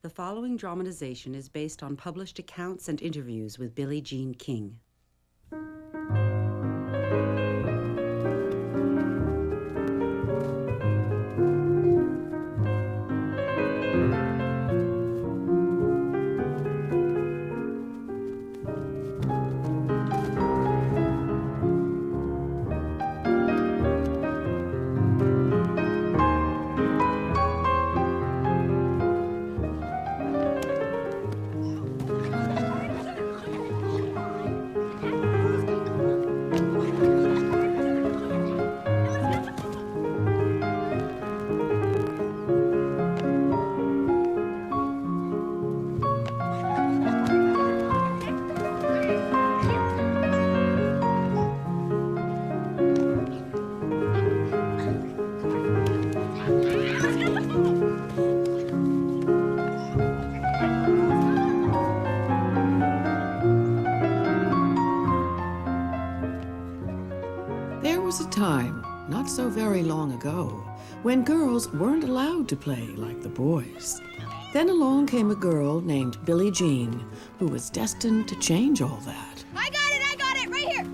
The following dramatization is based on published accounts and interviews with Billie Jean King. There was a time, not so very long ago, when girls weren't allowed to play like the boys. Then along came a girl named Billie Jean, who was destined to change all that. I got it, right here.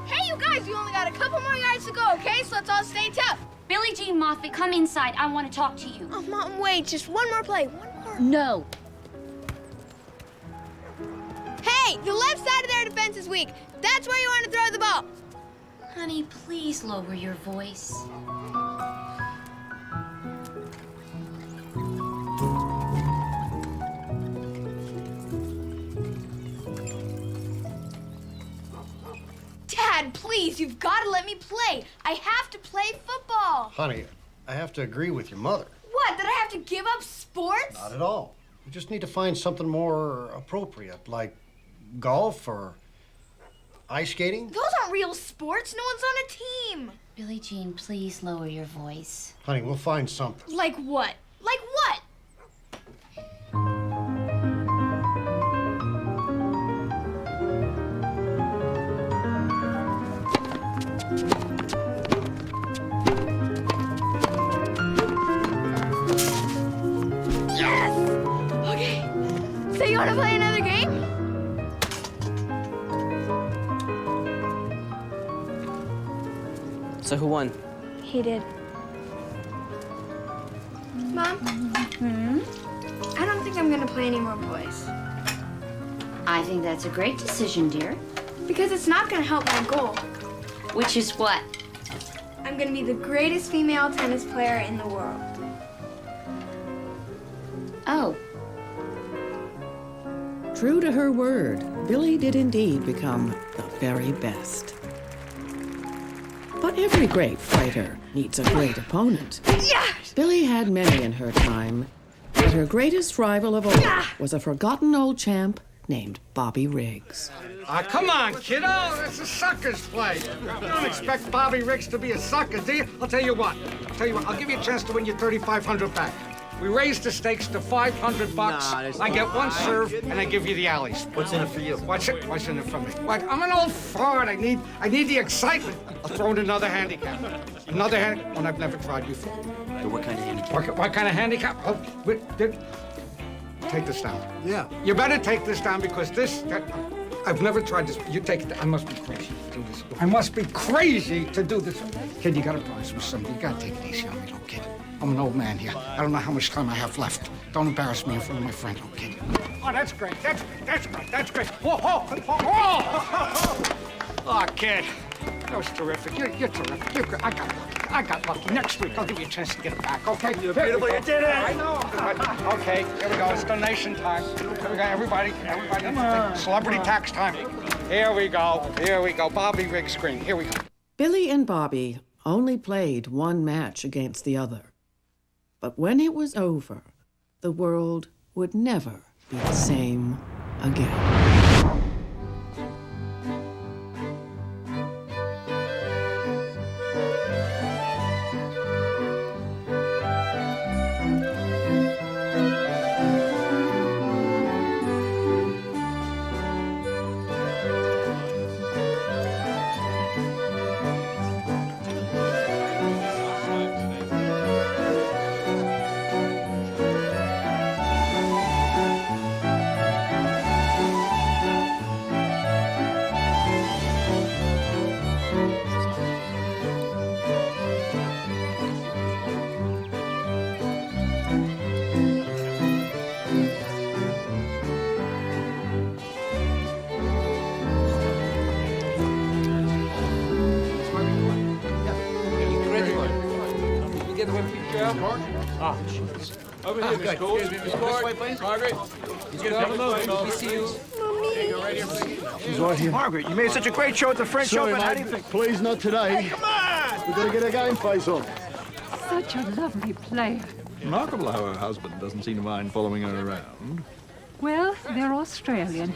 Hey, you guys, you only got a couple more yards to go, okay? So let's all stay tough. Billie Jean Moffat, come inside. I want to talk to you. Oh, Mom, wait, just one more play, one more. No. Hey, the left side of their defense is weak. That's where you want to throw the ball. Honey, please lower your voice. Dad, please, you've got to let me play. I have to play football. Honey, I have to agree with your mother. What, that I have to give up sports? Not at all. We just need to find something more appropriate, like golf or ice skating. Those aren't real sports. No one's on a team. Billie Jean, please lower your voice. Honey, we'll find something. Like what? Like what? Yes! Okay. So you want to play another game? So who won? He did. Mom? I don't think I'm gonna play any more boys. I think that's a great decision, dear. Because it's not gonna help my goal. Which is what? I'm gonna be the greatest female tennis player in the world. Oh. True to her word, Billie did indeed become the very best. But every great fighter needs a great opponent. Yes! Billie had many in her time, but her greatest rival of all was a forgotten old champ named Bobby Riggs. Come on, kiddo. It's a sucker's play. You don't expect Bobby Riggs to be a sucker, do you? I'll tell you what. I'll give you a chance to win your $3,500 back. We raised the stakes to $500. I get one serve, and I give you the alleys. What's in it for you? What's in it for me? What? I'm an old fart. I need the excitement. I'll throw in another handicap. Another one I've never tried before. So what kind of handicap? What kind of handicap? Oh, take this down. Yeah. You better take this down because I've never tried this. You take it. I must be crazy to do this. I must be crazy to do this. Kid, you gotta promise me something. You gotta take it easy on me, little kid. I'm an old man here. I don't know how much time I have left. Don't embarrass me in front of my friend, okay? Oh, that's great. That's great. Oh, kid. That was terrific. You're terrific. I got lucky. Next week, I'll give you a chance to get it back, okay? You're beautiful. You did it. I know. Okay, here we go. It's donation time. Here we go. Everybody. Come on. Celebrity tax time. Here we go. Bobby Riggs screen. Here we go. Billie and Bobby only played one match against the other. But when it was over, the world would never be the same again. Over here, Miss Court. Miss Court. Margaret. He's gonna have a moment. We see you. She's right here. Margaret, you made such a great show at the French Sorry, Open. How mate. do you think? Please, not today. Hey, come on! We've got to get our game face on. Such a lovely player. Remarkable how her husband doesn't seem to mind following her around. Well, they're Australian.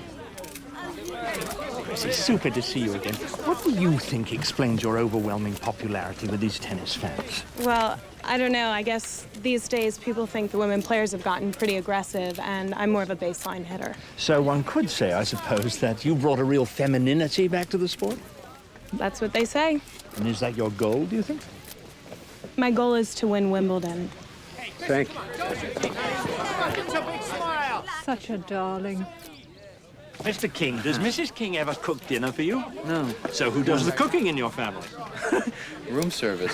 It's super to see you again. What do you think explains your overwhelming popularity with these tennis fans? Well, I don't know. I guess these days people think the women players have gotten pretty aggressive, and I'm more of a baseline hitter. So one could say, I suppose, that you brought a real femininity back to the sport? That's what they say. And is that your goal, do you think? My goal is to win Wimbledon. Thank you. Such a darling. Mr. King, does Mrs. King ever cook dinner for you? No. So who does the cooking in your family? Room service.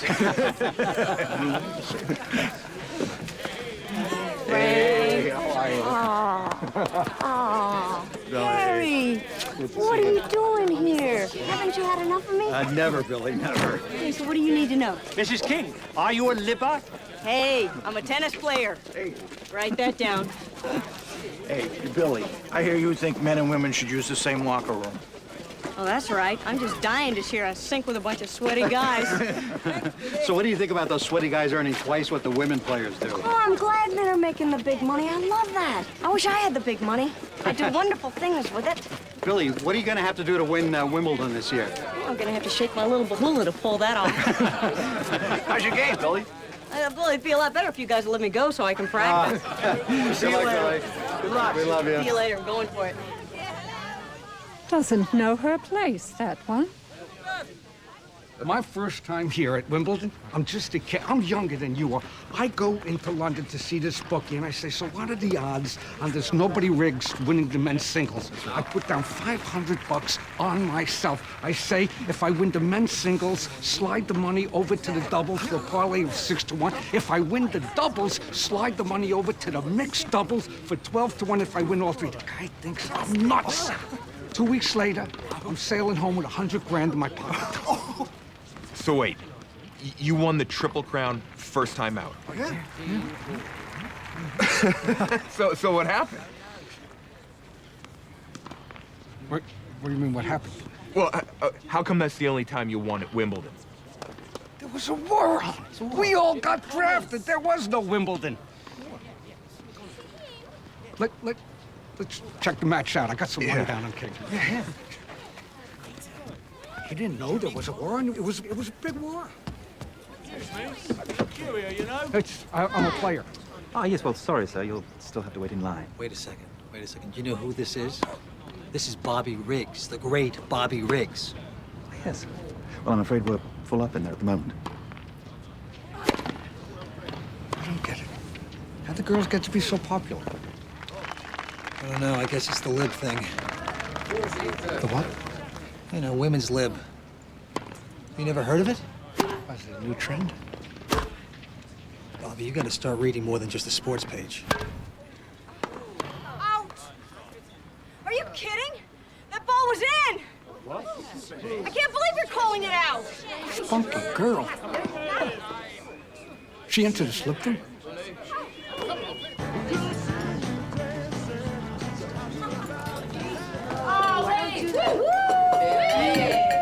Hey, how are you? Oh, Harry, what are you doing here? Haven't you had enough of me? Never, Billy, never. Okay, so what do you need to know? Mrs. King, are you a lipper? Hey, I'm a tennis player. Hey. Write that down. Hey, Billy, I hear you think men and women should use the same locker room. Oh, that's right. I'm just dying to share a sink with a bunch of sweaty guys. So what do you think about those sweaty guys earning twice what the women players do? Oh, I'm glad men are making the big money. I love that. I wish I had the big money. I do wonderful things with it. Billy, what are you going to have to do to win Wimbledon this year? I'm gonna have to shake my little bahula to pull that off. How's your game, Billy? Well, it'd be a lot better if you guys would let me go so I can practice. See you later. Good luck. We love you. See you later. I'm going for it. Doesn't know her place, that one. My first time here at Wimbledon, I'm just a kid. I'm younger than you are. I go into London to see this bookie, and I say, so what are the odds on this nobody Riggs winning the men's singles? I put down $500 on myself. I say, if I win the men's singles, slide the money over to the doubles for a parlay of 6-1. If I win the doubles, slide the money over to the mixed doubles for 12-1 if I win all three. The guy thinks I'm nuts. 2 weeks later, I'm sailing home with 100 grand in my pocket. So wait, you won the Triple Crown first time out? Oh, yeah. So what happened? What do you mean, what happened? Well, how come that's the only time you won at Wimbledon? There was a world. We all got drafted. There was no Wimbledon. Let's check the match out. I got some money down on King. Yeah. You didn't know there was a war, and it was a big war. I'm a player. Ah, yes, well, sorry, sir. You'll still have to wait in line. Wait a second. Do you know who this is? This is Bobby Riggs, the great Bobby Riggs. Yes. Well, I'm afraid we're full up in there at the moment. I don't get it. How'd the girls get to be so popular? I don't know. I guess it's the lib thing. The what? You know, women's lib. You never heard of it? Is it a new trend? Bobby, you gotta start reading more than just the sports page. Out! Are you kidding? That ball was in! What? I can't believe you're calling it out! Spunky girl. She entered the slip thing?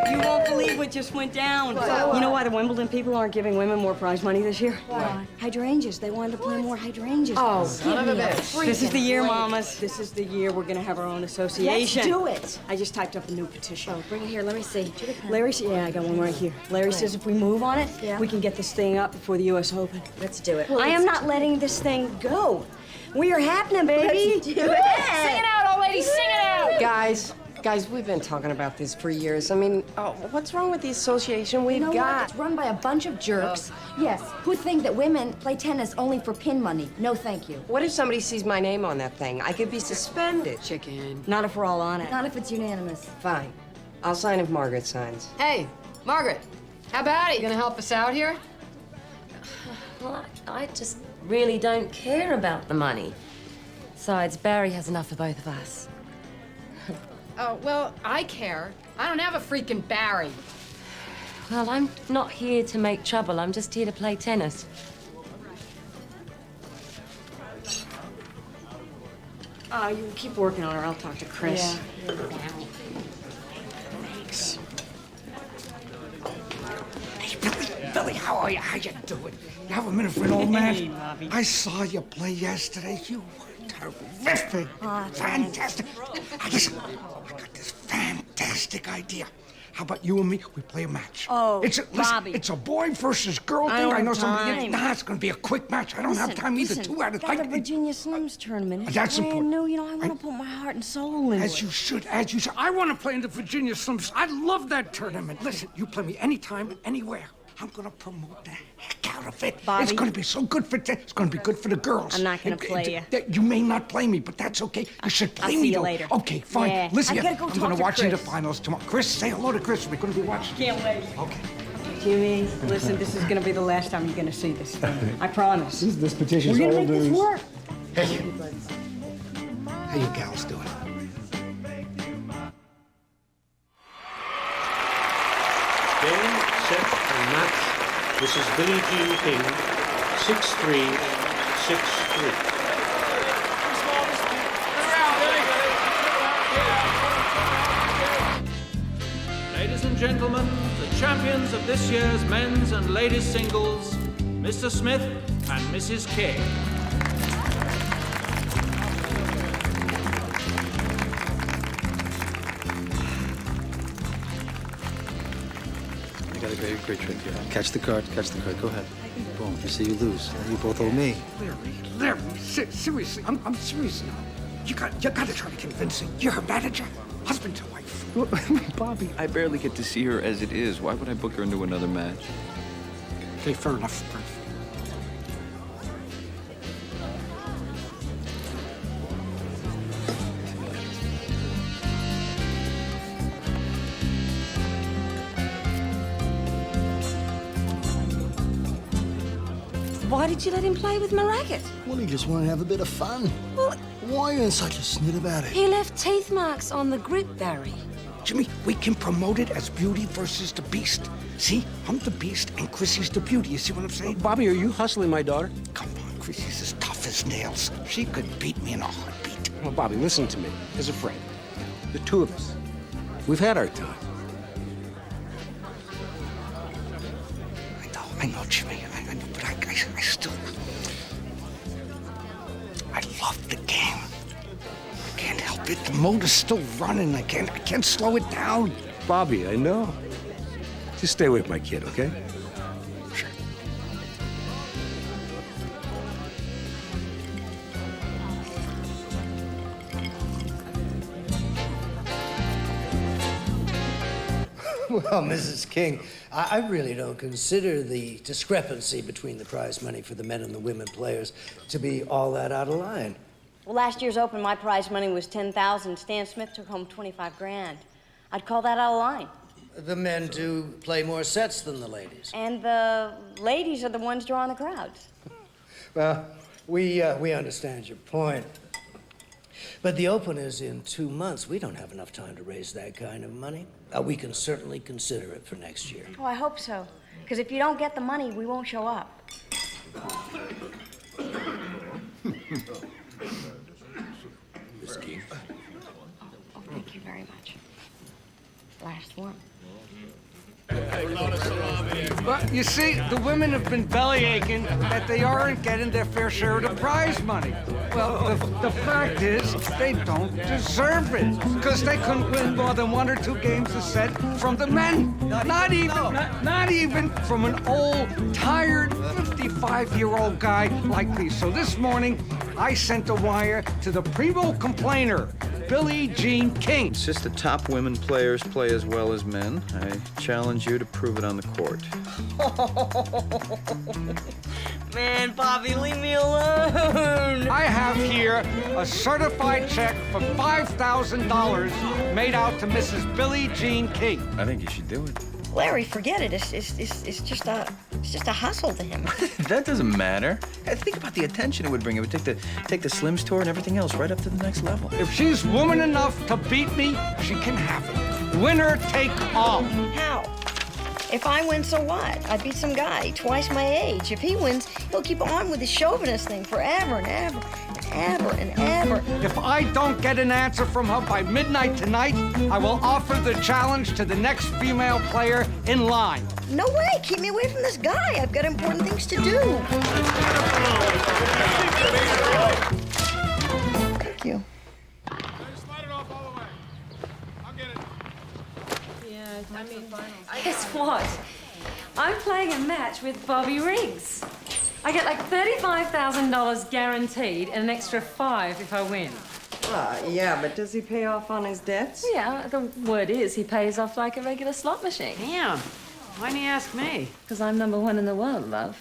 You won't believe what just went down. You know why the Wimbledon people aren't giving women more prize money this year? Why? Hydrangeas. They wanted to play more hydrangeas. Oh, son of a bitch. This is the year, mamas. This is the year we're gonna have our own association. Let's do it. I just typed up a new petition. Oh, bring it here. Let me see. Larry, yeah, I got one right here. Larry says if we move on it, we can get this thing up before the U.S. Open. Let's do it. I am not letting this thing go. We are happening, baby. Let's do it. Sing it out, old lady. Sing it out. Guys, we've been talking about this for years. I mean, what's wrong with the association we've got? It's run by a bunch of jerks, yes, who think that women play tennis only for pin money. No, thank you. What if somebody sees my name on that thing? I could be suspended. Chicken. Not if we're all on it. Not if it's unanimous. Fine. I'll sign if Margaret signs. Hey, Margaret, how about it? You gonna help us out here? Well, I just really don't care about the money. Besides, Barry has enough for both of us. Oh, well, I care. I don't have a freaking Barry. Well, I'm not here to make trouble. I'm just here to play tennis. Oh, you keep working on her. I'll talk to Chris. Yeah. Thanks. Hey, Billie, how are you? How you doing? You have a minute for an old man? Hey, Bobby. I saw you play yesterday. You were terrific. Oh, fantastic. Listen, I got this fantastic idea. How about you and me? We play a match. Oh, Bobby. It's a boy versus girl thing. I know somebody. Time. It's going to be a quick match. I don't have time either. 2 out of 5. Got the Virginia Slims tournament. It's That's brand important. new. You know, I want to put my heart and soul into it. As you should. I want to play in the Virginia Slims. I love that tournament. Listen, you play me anytime, anywhere. I'm going to promote the heck out of it. Bobby. It's going to be so good for it's going to be good for the girls. I'm not going to play you. You may not play me, but that's okay. You should play me. I'll see you though. later. Okay, fine. Yeah. Listen, I gotta go I'm talk going to to watch you in the Chris. finals tomorrow. Chris, say hello to Chris. We're going to be watching. Can't wait. Okay. Jimmy, listen, this is going to be the last time you're going to see this. I promise. This petition's We're old going to make this news. work. Hey. How you gals doing? Game, set, and match. This is Billie Jean King, 6'3", 6'3". Ladies and gentlemen, the champions of this year's men's and ladies singles, Mr. Smith and Mrs. King. I got a great trick here. Catch the card. Go ahead. Boom. You see, you lose. You both owe me. Larry, seriously, I'm serious now. You got to try to convince her. You're her manager, husband to wife. Well, Bobby, I barely get to see her as it is. Why would I book her into another match? Okay, fair enough. Why did you let him play with my racket? Well, he just wanted to have a bit of fun. Well, why are you in such a snit about it? He left teeth marks on the grip, Barry. Jimmy, we can promote it as Beauty versus the Beast. See, I'm the Beast and Chrissy's the Beauty. You see what I'm saying? Bobby, are you hustling my daughter? Come on, Chrissy's as tough as nails. She could beat me in a heartbeat. Well, Bobby, listen to me. As a friend, the two of us, we've had our time. I know, Jimmy. I know, but I still... I love the game. I can't help it. The motor's still running. I can't slow it down. Bobby, I know. Just stay with my kid, okay? Sure. Well, Mrs. King, I really don't consider the discrepancy between the prize money for the men and the women players to be all that out of line. Well, last year's Open, my prize money was $10,000. Stan Smith took home $25 grand. I'd call that out of line. The men do play more sets than the ladies. And the ladies are the ones drawing the crowds. Well, we understand your point. But the Open is in 2 months. We don't have enough time to raise that kind of money. We can certainly consider it for next year. Oh, I hope so. Because if you don't get the money, we won't show up. Miss King. Oh, thank you very much. Last one. But you see, the women have been bellyaching that they aren't getting their fair share of the prize money. Well, the fact is, they don't deserve it, because they couldn't win more than 1 or 2 games a set from the men. Not even from an old, tired, 55-year-old guy like me. So this morning, I sent a wire to the primo complainer, Billie Jean King. It's just the top women players play as well as men. I challenge you to prove it on the court. Man, Bobby, leave me alone. I have here a certified check for $5,000 made out to Mrs. Billie Jean King. I think you should do it. Larry, forget it. It's just a hustle to him. That doesn't matter. Think about the attention it would bring. It would take the Slims tour and everything else right up to the next level. If she's woman enough to beat me, she can have it. Winner take all. How? If I win, so what? I beat some guy twice my age. If he wins, he'll keep on with his chauvinist thing forever and ever and ever and ever. If I don't get an answer from her by midnight tonight, I will offer the challenge to the next female player in line. No way. Keep me away from this guy. I've got important things to do. Thank you. Guess what? I'm playing a match with Bobby Riggs. I get like $35,000 guaranteed and an extra $5 if I win. Yeah, but does he pay off on his debts? Yeah, the word is he pays off like a regular slot machine. Damn. Why didn't he ask me? Because I'm #1 in the world, love.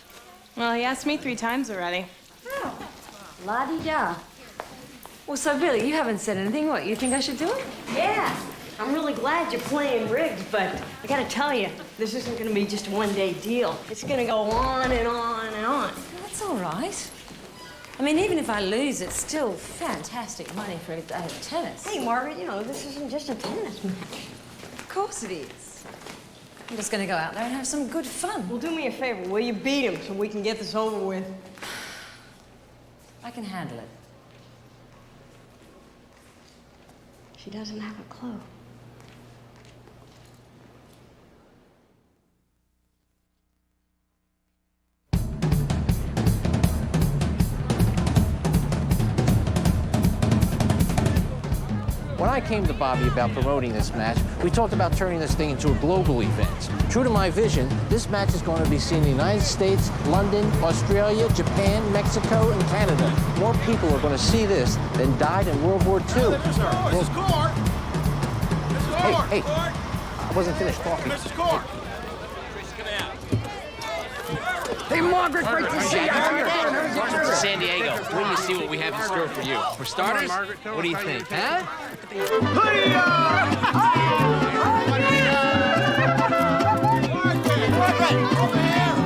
Well, he asked me 3 times already. Oh, la-di-da. Well, so Billie, you haven't said anything. What, you think I should do it? Yeah. I'm really glad you're playing Riggs, but I gotta tell you, this isn't gonna be just a one-day deal. It's gonna go on and on and on. That's all right. I mean, even if I lose, it's still fantastic money for a day of tennis. Hey, Margaret, you know, this isn't just a tennis match. Of course it is. I'm just gonna go out there and have some good fun. Well, do me a favor. Will you beat him so we can get this over with? I can handle it. She doesn't have a clue. When I came to Bobby about promoting this match, we talked about turning this thing into a global event. True to my vision, this match is going to be seen in the United States, London, Australia, Japan, Mexico, and Canada. More people are going to see this than died in World War II. Hey, I wasn't finished talking. Hey, Margaret, great to see you. San Diego, wait till you see what we have in store for you. For starters, what do you think, huh?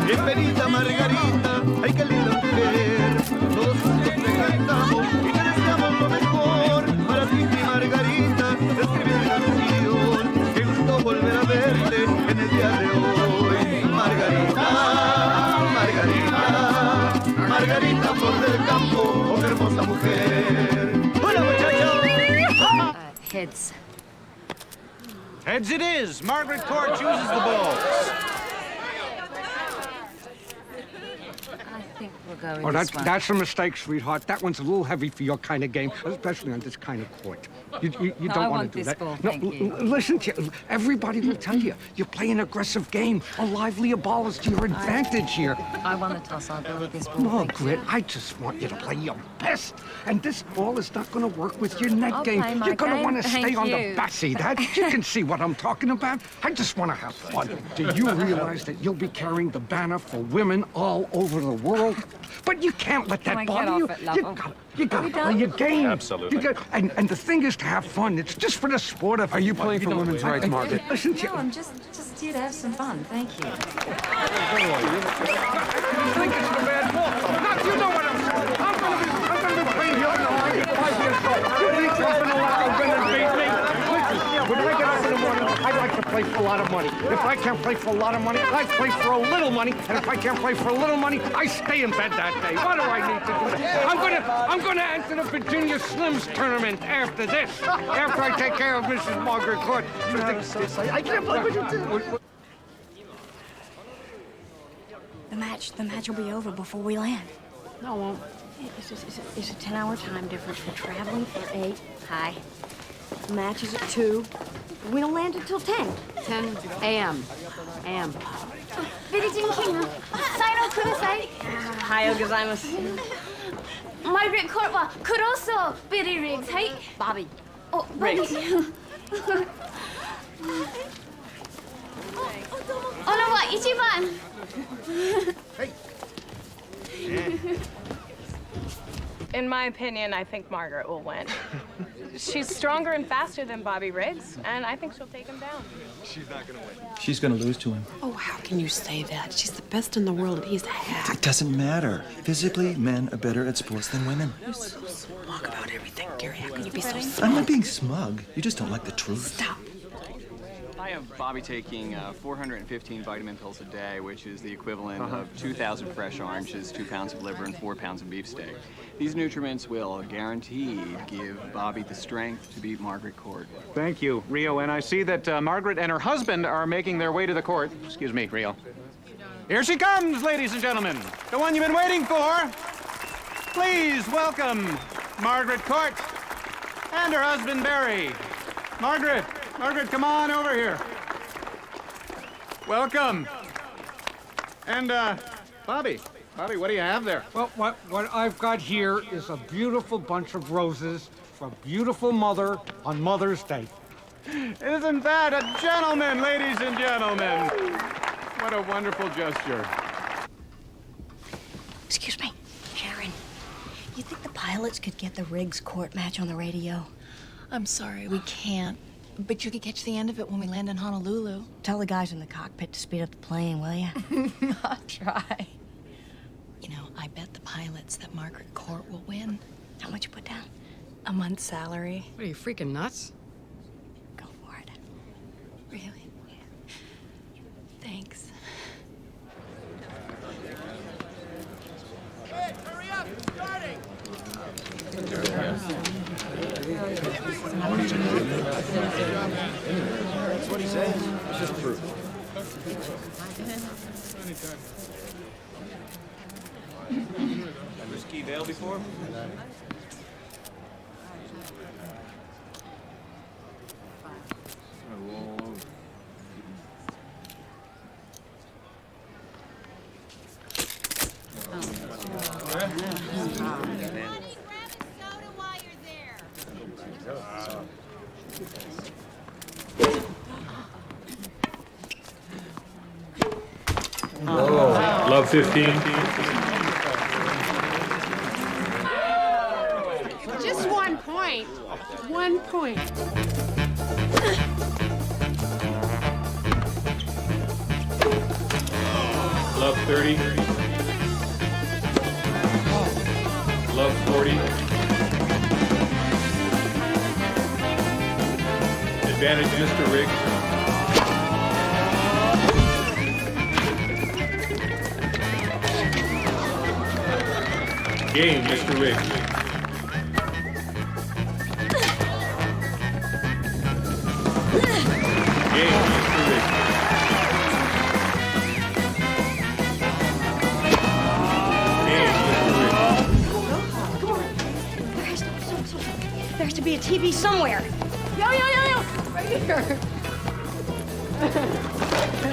Bienvenida Margarita, ay qué linda mujer. Todos juntos te cantamos y te deseamos lo mejor. Para ti, mi Margarita, escribí una canción. Qué gusto volver a verte en el día de hoy. Margarita, Margarita, Margarita, flor del campo, oh hermosa mujer. Hola muchachos. Heads. Heads it is. Margaret Court chooses the balls. I think we'll go with Oh, this one. that's a mistake, sweetheart. That one's a little heavy for your kind of game, especially on this kind of court. You No, don't I want want to do this that. ball, No, thank you. Listen to you. Everybody will tell you you're playing an aggressive game. A livelier ball is to your advantage here. I won the toss. I'll go with this ball. Margaret, I just want you to play your best. And this ball is not going to work with your net I'll game. play my You're going to game. want to stay Thank on you. the back. See that? You can see what I'm talking about. I just want to have fun. Do you realize that you'll be carrying the banner for women all over the world? But you can't let Can that I bother get you. off it, love? You got to play your game. Absolutely. And the thing is to have fun. It's just for the sport of. Are you playing for women's rights, Margaret? Listen to No, I'm just here to have some fun. Thank you. You think it's a bad ball? Now, you know what I'm saying. I'm gonna be playing here in the line 5 years old. You think you're gonna let the women beat me? Listen, when I get up in the morning, I like to play for a lot of money. If I can't play for a lot of money, I play for a little money. And if I can't play for a little money, I stay in bed that day. What do I need to do? I'm gonna enter the Virginia Slims tournament after this. After I take care of Mrs. Margaret Court. I'm so excited. I can't believe what you did. The match will be over before we land. No, it won't. It's a 10-hour time difference. We're traveling for 8. Hi. The match is at 2. We don't land until 10. 10 a.m. a.m. Billie Jean King, Sairo Kudasai. Ohio gozaimasu. Margaret Court wa Kuroso Billie Riggs, hey? Bobby. Oh, Bobby. Ono wa ichiban. In my opinion, I think Margaret will win. She's stronger and faster than Bobby Riggs, and I think she'll take him down. She's not gonna win. She's gonna lose to him. Oh, how can you say that? She's the best in the world, and he's a hack. It doesn't matter. Physically, men are better at sports than women. You're so smug about everything, Gary. How can you be so I'm smug? not being smug. You just don't like the truth. Stop. have Bobby taking 415 vitamin pills a day, which is the equivalent of 2,000 fresh oranges, 2 pounds of liver, and 4 pounds of beefsteak. These nutriments will guaranteed give Bobby the strength to beat Margaret Court. Thank you, Rio. And I see that Margaret and her husband are making their way to the court. Excuse me, Rio. Here she comes, ladies and gentlemen. The one you've been waiting for. Please welcome Margaret Court and her husband, Barry. Margaret, come on over here. Welcome. And, Bobby, what do you have there? Well, what I've got here is a beautiful bunch of roses for a beautiful mother on Mother's Day. Isn't that a gentleman, ladies and gentlemen? What a wonderful gesture. Excuse me, Sharon. You think the pilots could get the Riggs Court match on the radio? I'm sorry, we can't. But you could catch the end of it when we land in Honolulu. Tell the guys in the cockpit to speed up the plane, will you? I'll try. You know, I bet the pilots that Margaret Court will win. How much you put down? A month's salary. What are you, freaking nuts? Go for it. Really? Thanks. Hurry up! Starting! That's what he says. It's just proof. Had whiskey veil before? Love 15. Just 1 point. 1 point. Love 30. Love 40. Advantage, Mr. Riggs. Game, Mr. Riggs. Game, Mr. Riggs. There has to be a TV somewhere. Yo! Right here.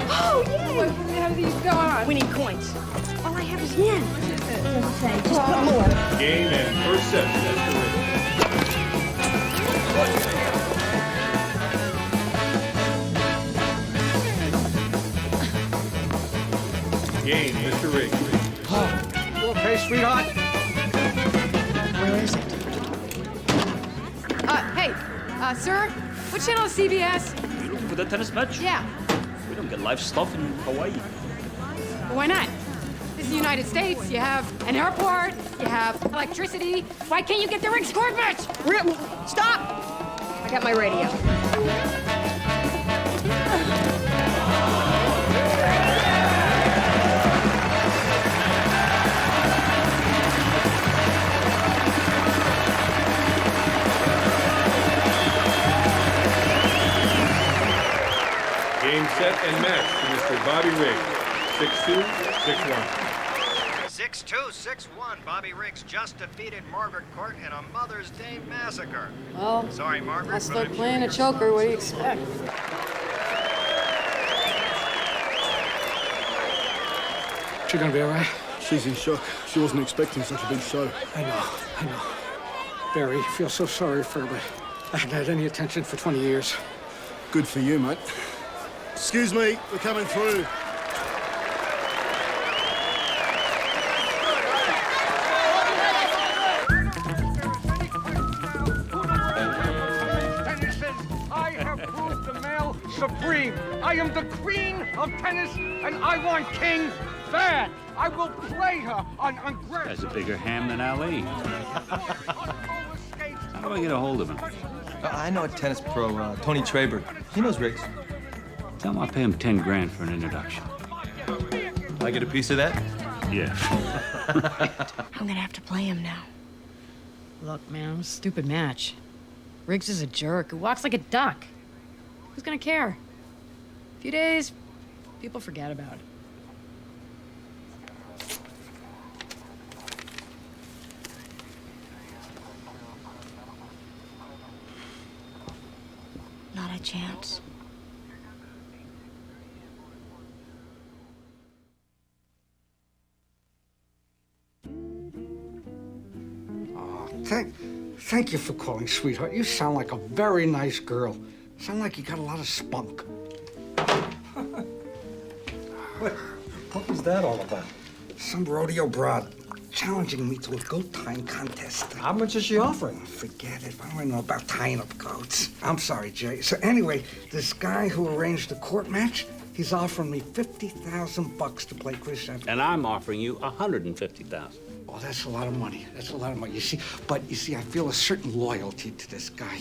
Oh, yay! What do we have these going on? We need coins. All I have is yen. Just put more. Game and first set, Mr. Riggs. Game, Mr. Riggs. You okay, sweetheart? Where is it? Hey, sir, what channel is CBS? You looking for that tennis match? Yeah. We don't get live stuff in Hawaii. Why not? This is the United States. You have an airport. You have electricity. Why can't you get the Riggs Court match? Stop! I got my radio. Game, set, and match to Mr. Bobby Riggs. 6-2, 6-1. 6-2, 6-1. Bobby Riggs just defeated Margaret Court in a Mother's Day massacre. Well, Sorry, Margaret. I start playing a choker. What do you expect? She gonna be all right? She's in shock. She wasn't expecting such a big show. I know. Barry, I feel so sorry for her, but I haven't had any attention for 20 years. Good for you, mate. Excuse me, we're coming through. I have proved the male supreme. I am the queen of tennis, and I want King bad. I will play her on grass. Has a bigger ham than Ali. How do I get a hold of him? I know a tennis pro, Tony Traber. He knows Riggs. Tell him I'll pay him 10 grand for an introduction. I get a piece of that? Yeah. I'm gonna have to play him now. Look, man, it was a stupid match. Riggs is a jerk who walks like a duck. Who's gonna care? A few days, people forget about it. Not a chance. Thank you for calling, sweetheart. You sound like a very nice girl. Sound like you got a lot of spunk. What was that all about? Some rodeo broad challenging me to a goat tying contest. How much is she offering? Forget it. I don't know about tying up goats. I'm sorry, Jay. So anyway, this guy who arranged the court match, he's offering me $50,000 to play Chris Evans. And I'm offering you $150,000. Oh, that's a lot of money. That's a lot of money. You see, I feel a certain loyalty to this guy.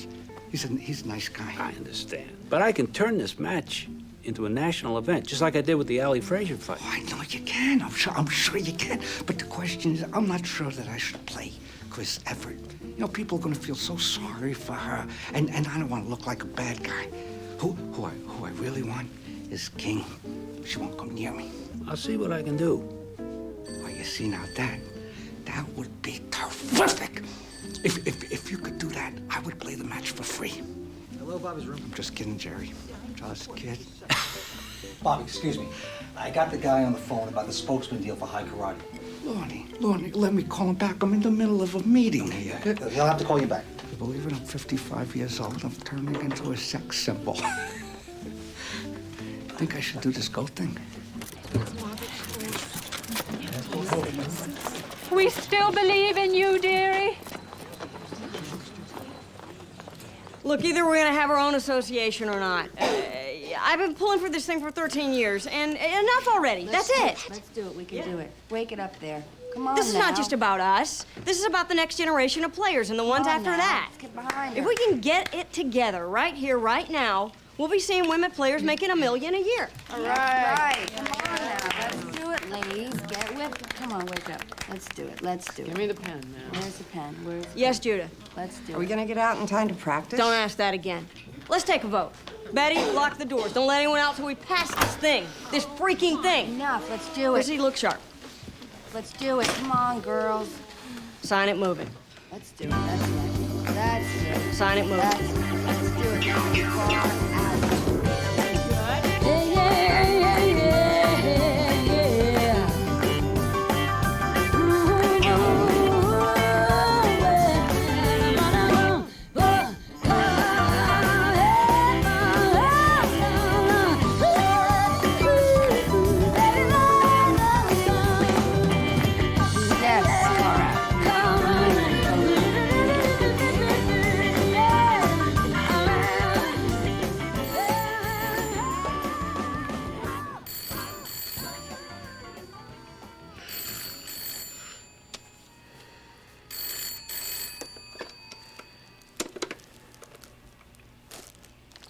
He's a nice guy. I understand. But I can turn this match into a national event, just like I did with the Ali Frazier fight. Oh, I know you can. I'm sure you can. But the question is, I'm not sure that I should play Chris Everett. You know, people are going to feel so sorry for her, and I don't want to look like a bad guy. Who I really want is King. She won't come near me. I'll see what I can do. Oh, you see, now that would be terrific. If you could do that, I would play the match for free. Hello, Bobby's room. I'm just kidding, Jerry. Just kidding. Bobby, excuse me. I got the guy on the phone about the spokesman deal for High Karate. Lorne, let me call him back. I'm in the middle of a meeting here. He'll have to call you back. Believe it, I'm 55 years old. I'm turning into a sex symbol. Think I should do this goat thing? We still believe in you, dearie. Look, either we're gonna have our own association or not. I've been pulling for this thing for 13 years, and enough already. That's it. Let's do it. We can do it. Wake it up there. Come on This is now. not just about us. This is about the next generation of players and the ones after now. that. Let's get behind If her. we can get it together right here, right now, we'll be seeing women players making $1 million a year. All right. Come on now. Let's do it, ladies. Get with it. Come on, wake up. Let's do it. Let's do it. Give me the pen now. Where's the pen? Where's the Yes, Judah. Let's do it. Are we gonna get out in time to practice? Don't ask that again. Let's take a vote. Betty, lock the doors. Don't let anyone out till we pass this thing. This freaking thing. Enough. Let's do it. Chrissy, look sharp. Let's do it. Come on, girls. Sign it moving. Let's do it. That's it. That's it. Sign it moving. That's it. Let's do it.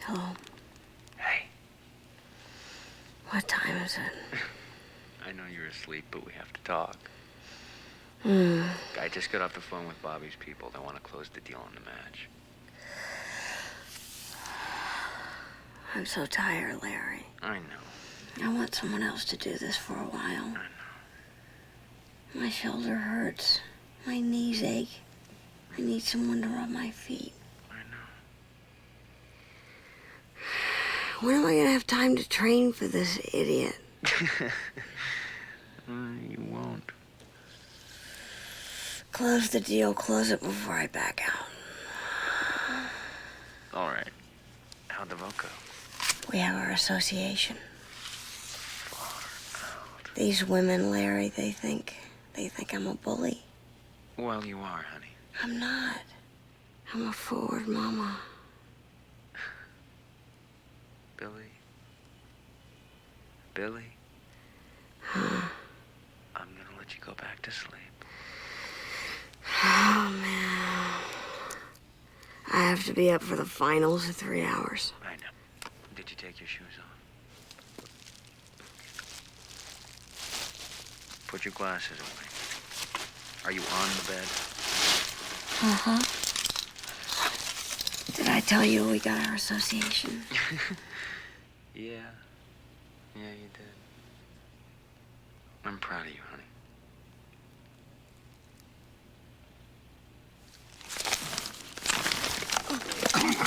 Hello. Hey. What time is it? I know you're asleep, but we have to talk. Hmm. I just got off the phone with Bobby's people. They want to close the deal on the match. I'm so tired, Larry. I know. I want someone else to do this for a while. I know. My shoulder hurts. My knees ache. I need someone to rub my feet. I know. When am I gonna have time to train for this idiot? You won't. Close the deal. Close it before I back out. All right. How'd the vote go? We have our association. These women, Larry, they think I'm a bully. Well, you are, honey. I'm not. I'm a forward mama. Billie? Huh? I'm gonna let you go back to sleep. Oh, man. I have to be up for the finals in 3 hours. I know. Did you take your shoes off? Put your glasses away. Are you on the bed? Uh-huh. Did I tell you we got our association? Yeah. Yeah, you did. I'm proud of you, honey.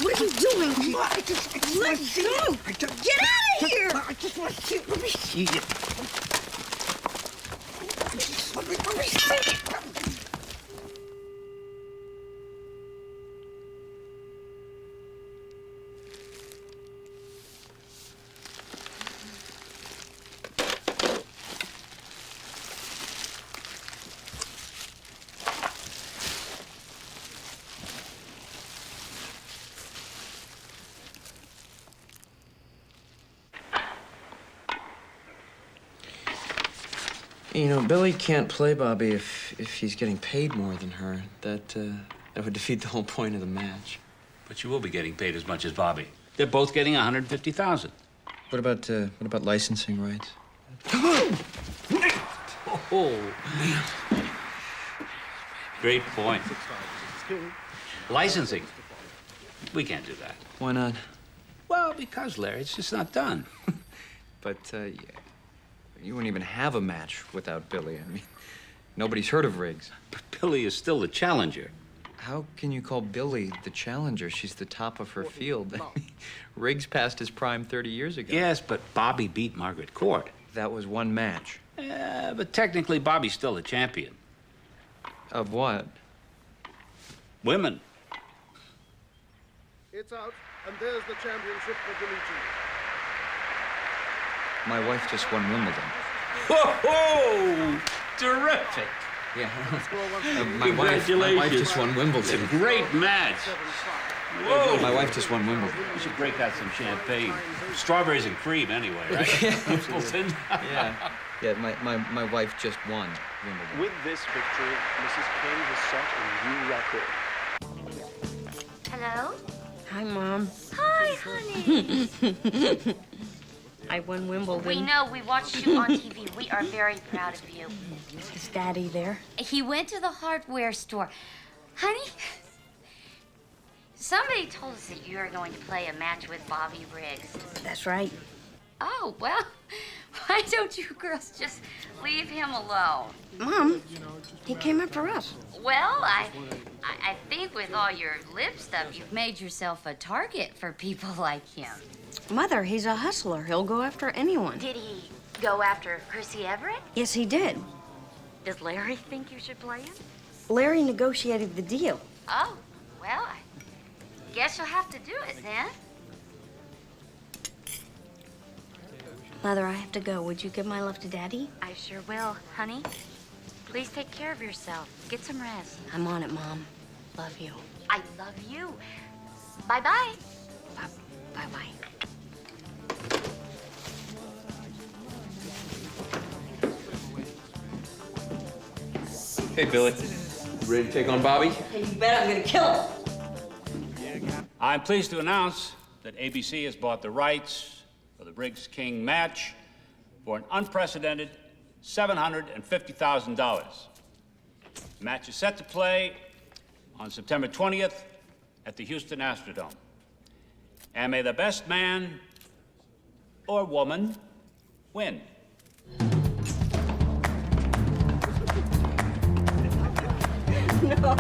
What are you doing? Let go! Get out of here! I just want to see. Let me see you. Let me see you. You know, Billie can't play Bobby if he's getting paid more than her. That would defeat the whole point of the match. But you will be getting paid as much as Bobby. They're both getting $150,000. What about licensing rights? Oh, great point. Licensing. We can't do that. Why not? Well, because, Larry, it's just not done. But you wouldn't even have a match without Billie. I mean, nobody's heard of Riggs. But Billie is still the challenger. How can you call Billie the challenger? She's the top of her field. I mean, Riggs passed his prime 30 years ago. Yes, but Bobby beat Margaret Court. That was one match. Yeah, but technically, Bobby's still the champion. Of what? Women. It's out, and there's the championship for Billie Jean. My wife just won Wimbledon. Whoa! Terrific. Yeah. My wife just won Wimbledon. It's a great match. Whoa! My wife just won Wimbledon. You should break out some champagne. Strawberries and cream, anyway, right? Wimbledon. Yeah. Yeah, my wife just won Wimbledon. With this victory, Mrs. King has set a new record. Hello? Hi, Mom. Hi, honey. I won Wimbledon. We know. We watched you on TV. We are very proud of you. Is Daddy there? He went to the hardware store. Honey, somebody told us that you were going to play a match with Bobby Riggs. That's right. Oh, well, why don't you girls just leave him alone? Mom, he came up for us. Well, I think with all your lip stuff, you've made yourself a target for people like him. Mother, he's a hustler. He'll go after anyone. Did he go after Chrissy Everett? Yes, he did. Does Larry think you should play him? Larry negotiated the deal. Oh, well, I guess you'll have to do it then. Mother, I have to go. Would you give my love to Daddy? I sure will, honey. Please take care of yourself. Get some rest. I'm on it, Mom. Love you. I love you. Bye-bye. Bye-bye. Hey, Billie. You ready to take on Bobby? Hey, you bet I'm gonna kill him. I'm pleased to announce that ABC has bought the rights for the Briggs-King match for an unprecedented $750,000. The match is set to play on September 20th at the Houston Astrodome. And may the best man or woman win. No.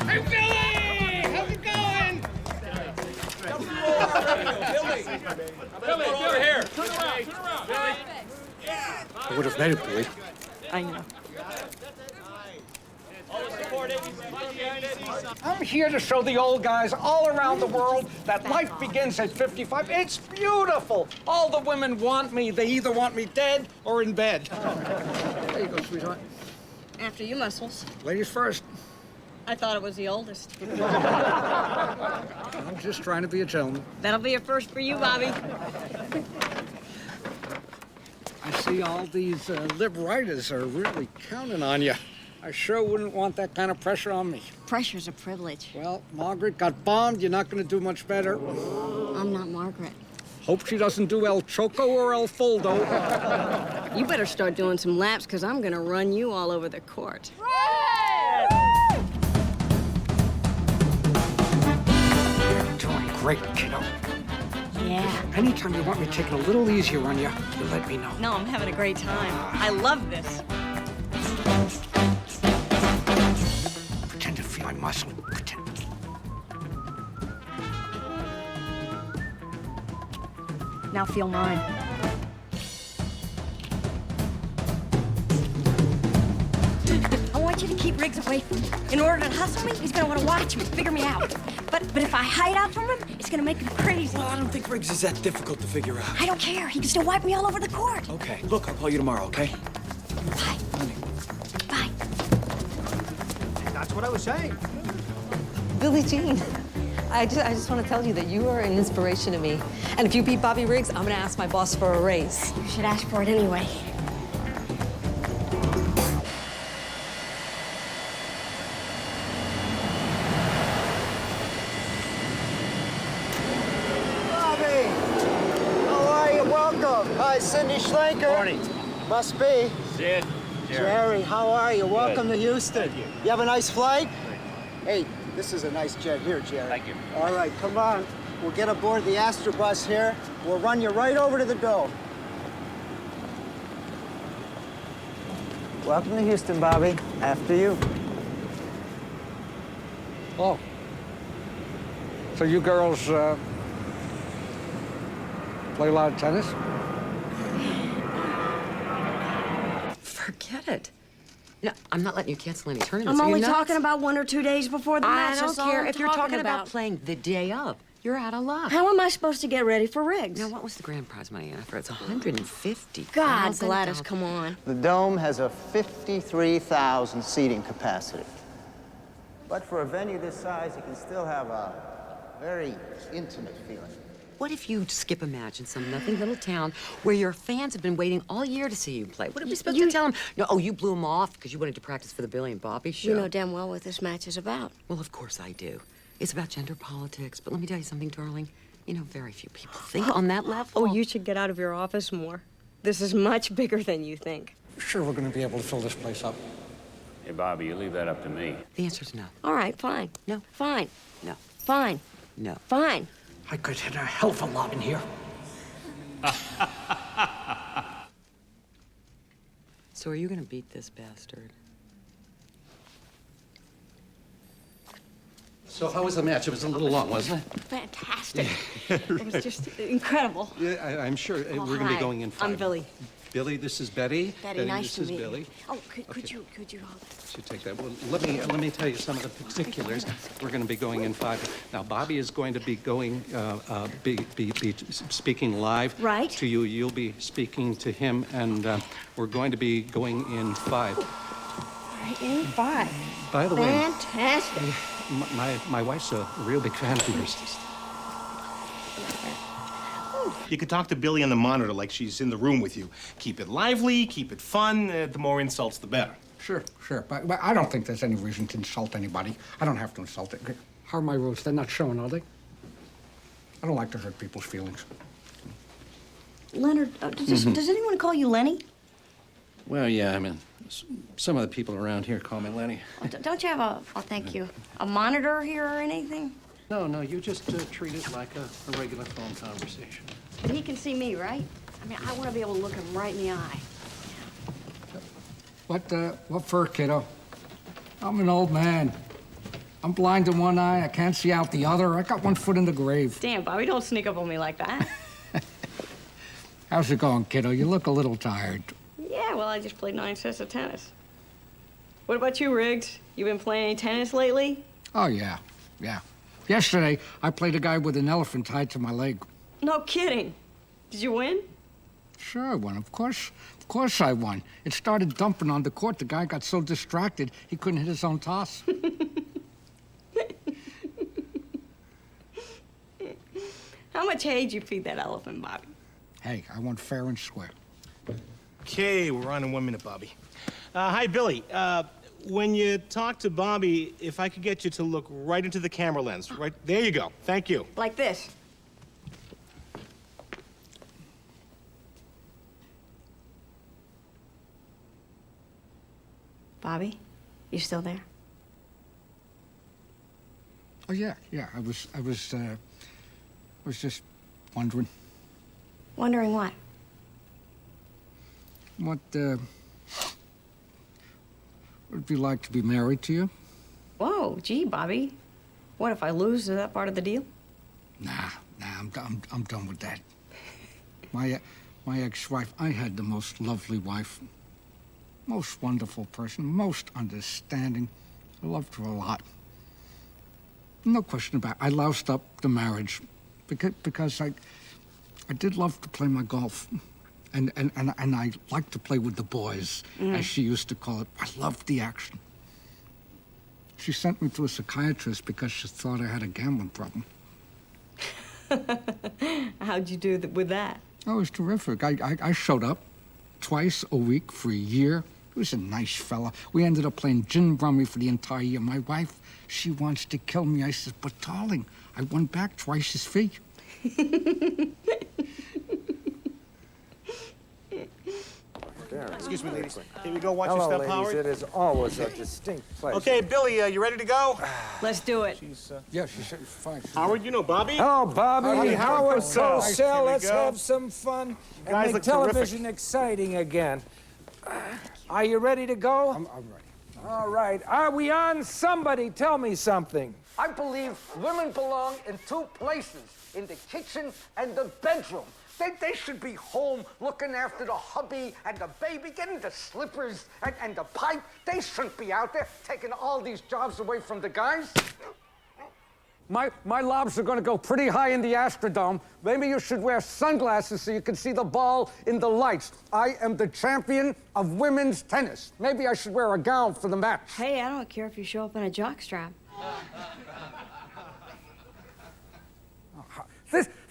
Hey, Billie! How's it going? Billie, over here. I would have made it, Billie. I know. I'm here to show the old guys all around the world that life begins at 55. It's beautiful. All the women want me. They either want me dead or in bed. There you go, sweetheart. After you, Muscles. Ladies first. I thought it was the oldest. I'm just trying to be a gentleman. That'll be a first for you, Bobby. I see all these lib writers are really counting on you. I sure wouldn't want that kind of pressure on me. Pressure's a privilege. Well, Margaret got bombed. You're not going to do much better. I'm not Margaret. Hope she doesn't do El Choco or El Foldo. You better start doing some laps, because I'm going to run you all over the court. You're doing great, kiddo. Yeah. Anytime you want me to take it a little easier on you, you let me know. No, I'm having a great time. I love this. Pretend to feel my muscle. Pretend. Now feel mine. I want you to keep Riggs away from me. In order to hustle me, he's gonna want to watch me, figure me out. But if I hide out from him, it's gonna make him crazy. Well, I don't think Riggs is that difficult to figure out. I don't care. He can still wipe me all over the court. Okay, look, I'll call you tomorrow, okay? Bye. Bye. That's what I was saying. Billie Jean, I just want to tell you that you are an inspiration to me. And if you beat Bobby Riggs, I'm going to ask my boss for a raise. You should ask for it anyway. Bobby! How are you? Welcome. Hi, Cindy Schlenker. Morning. Must be. Sid. Jerry, how are you? Welcome to Houston. Thank you. You have a nice flight? Hey, this is a nice jet here, Jerry. Thank you. All right, come on. We'll get aboard the Astor bus here. We'll run you right over to the Dome. Welcome to Houston, Bobby. After you. Oh. So you girls play a lot of tennis? Forget it. No, I'm not letting you cancel any tournaments. I'm Are you only nuts? talking about 1 or 2 days before the match. I don't That's all care I'm if you're talking about playing the day of. You're out of luck. How am I supposed to get ready for Riggs? Now, what was the grand prize money after? It's $150,000. God, Gladys, come on. The Dome has a 53,000 seating capacity. But for a venue this size, you can still have a very intimate feeling. What if you skip a match in some nothing little town where your fans have been waiting all year to see you play? What are we supposed to tell them? No, oh, you blew them off because you wanted to practice for the Billie and Bobby show. You know damn well what this match is about. Well, of course I do. It's about gender politics, but let me tell you something, darling. You know, very few people think on that level. Oh, you should get out of your office more. This is much bigger than you think. Sure we're going to be able to fill this place up. Hey, Bobby, you leave that up to me. The answer's no. All right, fine. No. Fine. No. Fine. No. Fine. I could hit a hell of a lot in here. So are you going to beat this bastard? So how was the match? It was a little long, wasn't it? Fantastic. It was just incredible. Yeah, I'm sure. We're going to Hi. be going in 5. I'm Billie. Billie, this is Betty. Betty, nice this to is meet Billie. you. Oh, could Okay. you hold it? Should take that. Well, let me tell you some of the particulars. We're going to be going in 5. Now, Bobby is going to be going, be speaking live Right. to you. You'll be speaking to him, and we're going to be going in 5. All right, in 5. By the way, Fantastic. my wife's a real big fan of yours. You could talk to Billie on the monitor like she's in the room with you. Keep it lively, keep it fun. The more insults, the better. Sure. But I don't think there's any reason to insult anybody. I don't have to insult it. How are my rules? They're not showing, are they? I don't like to hurt people's feelings. Leonard, does anyone call you Lenny? Well, yeah, I mean, some of the people around here call me Lenny. Don't you have thank you, a monitor here or anything? No, you just treat it like a regular phone conversation. But he can see me, right? I mean, I want to be able to look him right in the eye. What for, kiddo? I'm an old man. I'm blind in one eye. I can't see out the other. I got one foot in the grave. Damn, Bobby, don't sneak up on me like that. How's it going, kiddo? You look a little tired. Yeah, well, I just played 9 sets of tennis. What about you, Riggs? You been playing any tennis lately? Oh, yeah. Yesterday, I played a guy with an elephant tied to my leg. No kidding. Did you win? Sure I won, of course. Of course I won. It started dumping on the court. The guy got so distracted, he couldn't hit his own toss. How much hay did you feed that elephant, Bobby? Hey, I won fair and square. Okay, we're on in 1 minute, Bobby. Hi, Billie. when you talk to Bobby, if I could get you to look right into the camera lens. Right, there you go. Thank you. Like this. Bobby, you still there? Oh, yeah. I was just wondering. Wondering what? What would it be like to be married to you? Whoa, gee, Bobby. What if I lose to that part of the deal? Nah, I'm done with that. My ex-wife, I had the most lovely wife, most wonderful person, most understanding. I loved her a lot. No question about it. I loused up the marriage because I did love to play my golf. And I liked to play with the boys, as she used to call it. I loved the action. She sent me to a psychiatrist because she thought I had a gambling problem. How'd you do with that? Oh, it was terrific. I showed up twice a week for a year. He was a nice fella. We ended up playing gin rummy for the entire year. My wife, she wants to kill me. I said, but darling, I won back twice his fee. Excuse me, ladies. Can we go watch Hello, your stuff, ladies. Howard? It is always a distinct pleasure. Okay, Billie, you ready to go? Let's do it. Yeah, she's fine. Howard, you know Bobby? Hello, Bobby. Howdy, Howard Cosell. Cosell. Here we Let's go. have some fun and guys make look television terrific. exciting again. Are you ready to go? I'm ready. All right. Are we on? Somebody tell me something. I believe women belong in two places, in the kitchen and the bedroom. They should be home looking after the hubby and the baby, getting the slippers and the pipe. They shouldn't be out there taking all these jobs away from the guys. My lobs are going to go pretty high in the Astrodome. Maybe you should wear sunglasses so you can see the ball in the lights. I am the champion of women's tennis. Maybe I should wear a gown for the match. Hey, I don't care if you show up in a jockstrap.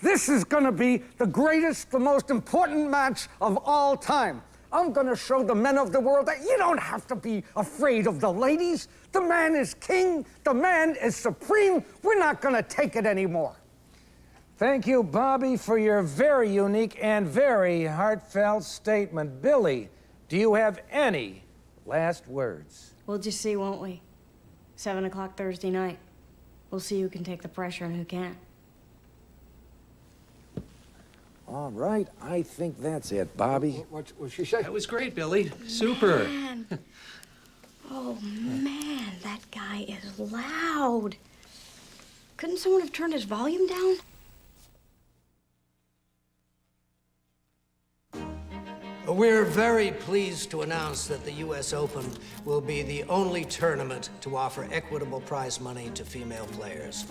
This is going to be the greatest, the most important match of all time. I'm going to show the men of the world that you don't have to be afraid of the ladies. The man is king. The man is supreme. We're not going to take it anymore. Thank you, Bobby, for your very unique and very heartfelt statement. Billie, do you have any last words? We'll just see, won't we? 7 o'clock Thursday night. We'll see who can take the pressure and who can't. All right, I think that's it, Bobby. What she say? That was great, Billie. Super. Man. Oh, man, that guy is loud. Couldn't someone have turned his volume down? We're very pleased to announce that the U.S. Open will be the only tournament to offer equitable prize money to female players.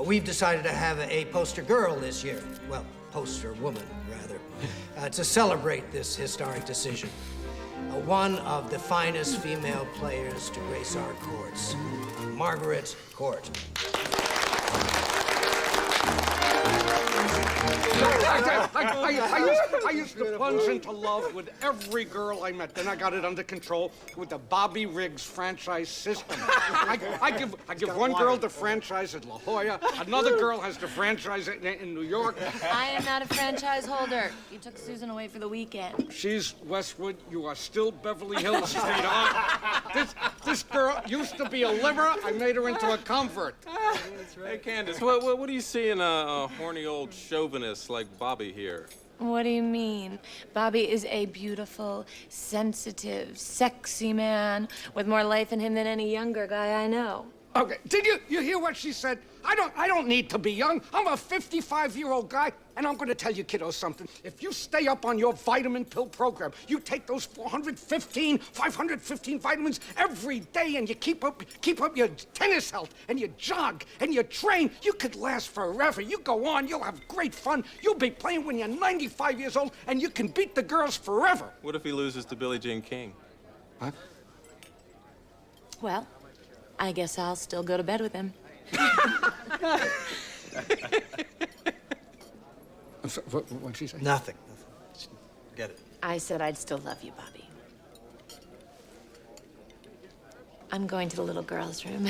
We've decided to have a poster girl this year. Well, poster woman, rather, to celebrate this historic decision. One of the finest female players to grace our courts, Margaret Court. I used to plunge into love with every girl I met. Then I got it under control with the Bobby Riggs franchise system. I give one girl the franchise at La Jolla, another girl has the franchise in New York. I am not a franchise holder. You took Susan away for the weekend. She's Westwood. You are still Beverly Hills, sweetheart. This girl used to be a liver. I made her into a comfort. Hey, Candace, what do you see in a horny old chauvinist like Bobby here? What do you mean? Bobby is a beautiful, sensitive, sexy man with more life in him than any younger guy I know. Okay, did you hear what she said? I don't need to be young. I'm a 55-year-old guy, and I'm going to tell you kiddos something. If you stay up on your vitamin pill program, you take those 515 vitamins every day, and you keep up your tennis health, and you jog, and you train, you could last forever. You go on, you'll have great fun. You'll be playing when you're 95 years old, and you can beat the girls forever. What if he loses to Billie Jean King? Huh? Well, I guess I'll still go to bed with him. What'd she say? Nothing. Get it. I said I'd still love you, Bobby. I'm going to the little girl's room.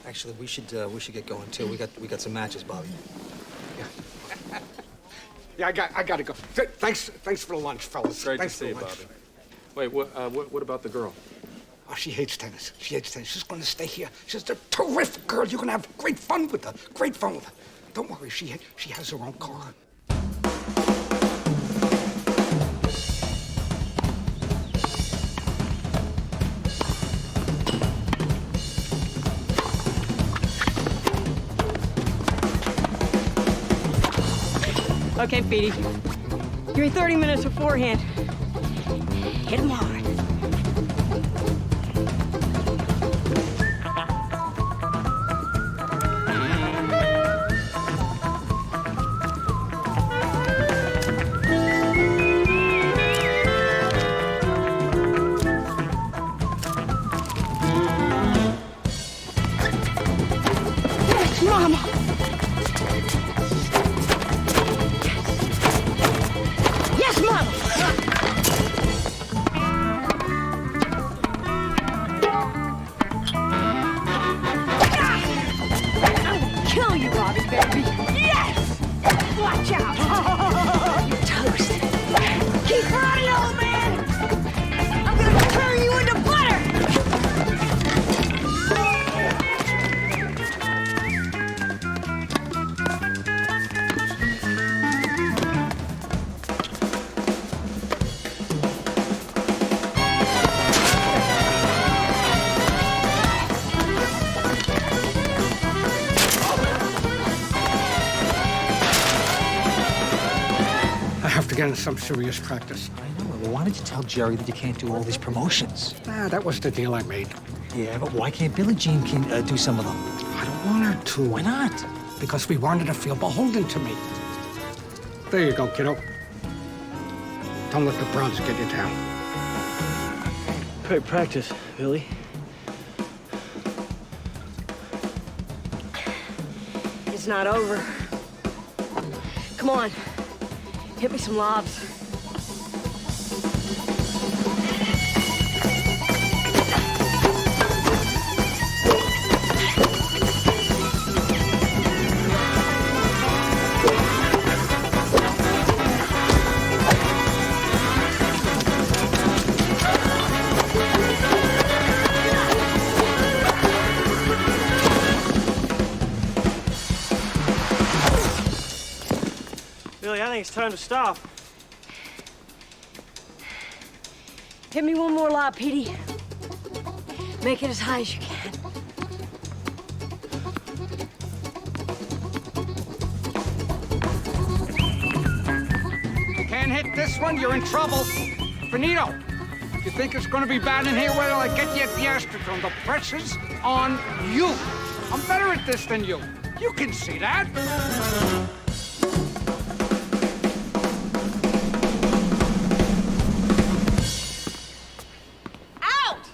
Actually, we should get going too. We got some matches, Bobby. Yeah, I gotta go. Thanks for the lunch, fellas. Great Thanks to see you, for the lunch. Bobby. Wait, what about the girl? Oh, she hates tennis. She hates tennis. She's going to stay here. She's a terrific girl. You're going to have great fun with her. Great fun with her. Don't worry. She has her own car. Okay, Petey. Give me 30 minutes beforehand. Hit him hard. Yes, Mama! Yes, Mama! Kill you, Bobby, baby. Yes! Watch out. You're toast. Keep running, old man. I'm gonna turn you into butter. I have to get in some serious practice. I know. Well, why did you tell Jerry that you can't do all these promotions? Ah, that was the deal I made. Yeah, but why can't Billie Jean do some of them? I don't want her to. Why not? Because we wanted to feel beholden to me. There you go, kiddo. Don't let the bronze get you down. Great practice, Billie. It's not over. Come on. Hit me some lobs. Billie, I think it's time to stop. Hit me one more lob, Petey. Make it as high as you can. Can't hit this one, you're in trouble. Benito, you think it's gonna be bad in here? Well, I get you at the Astrodome. The pressure's on you. I'm better at this than you. You can see that.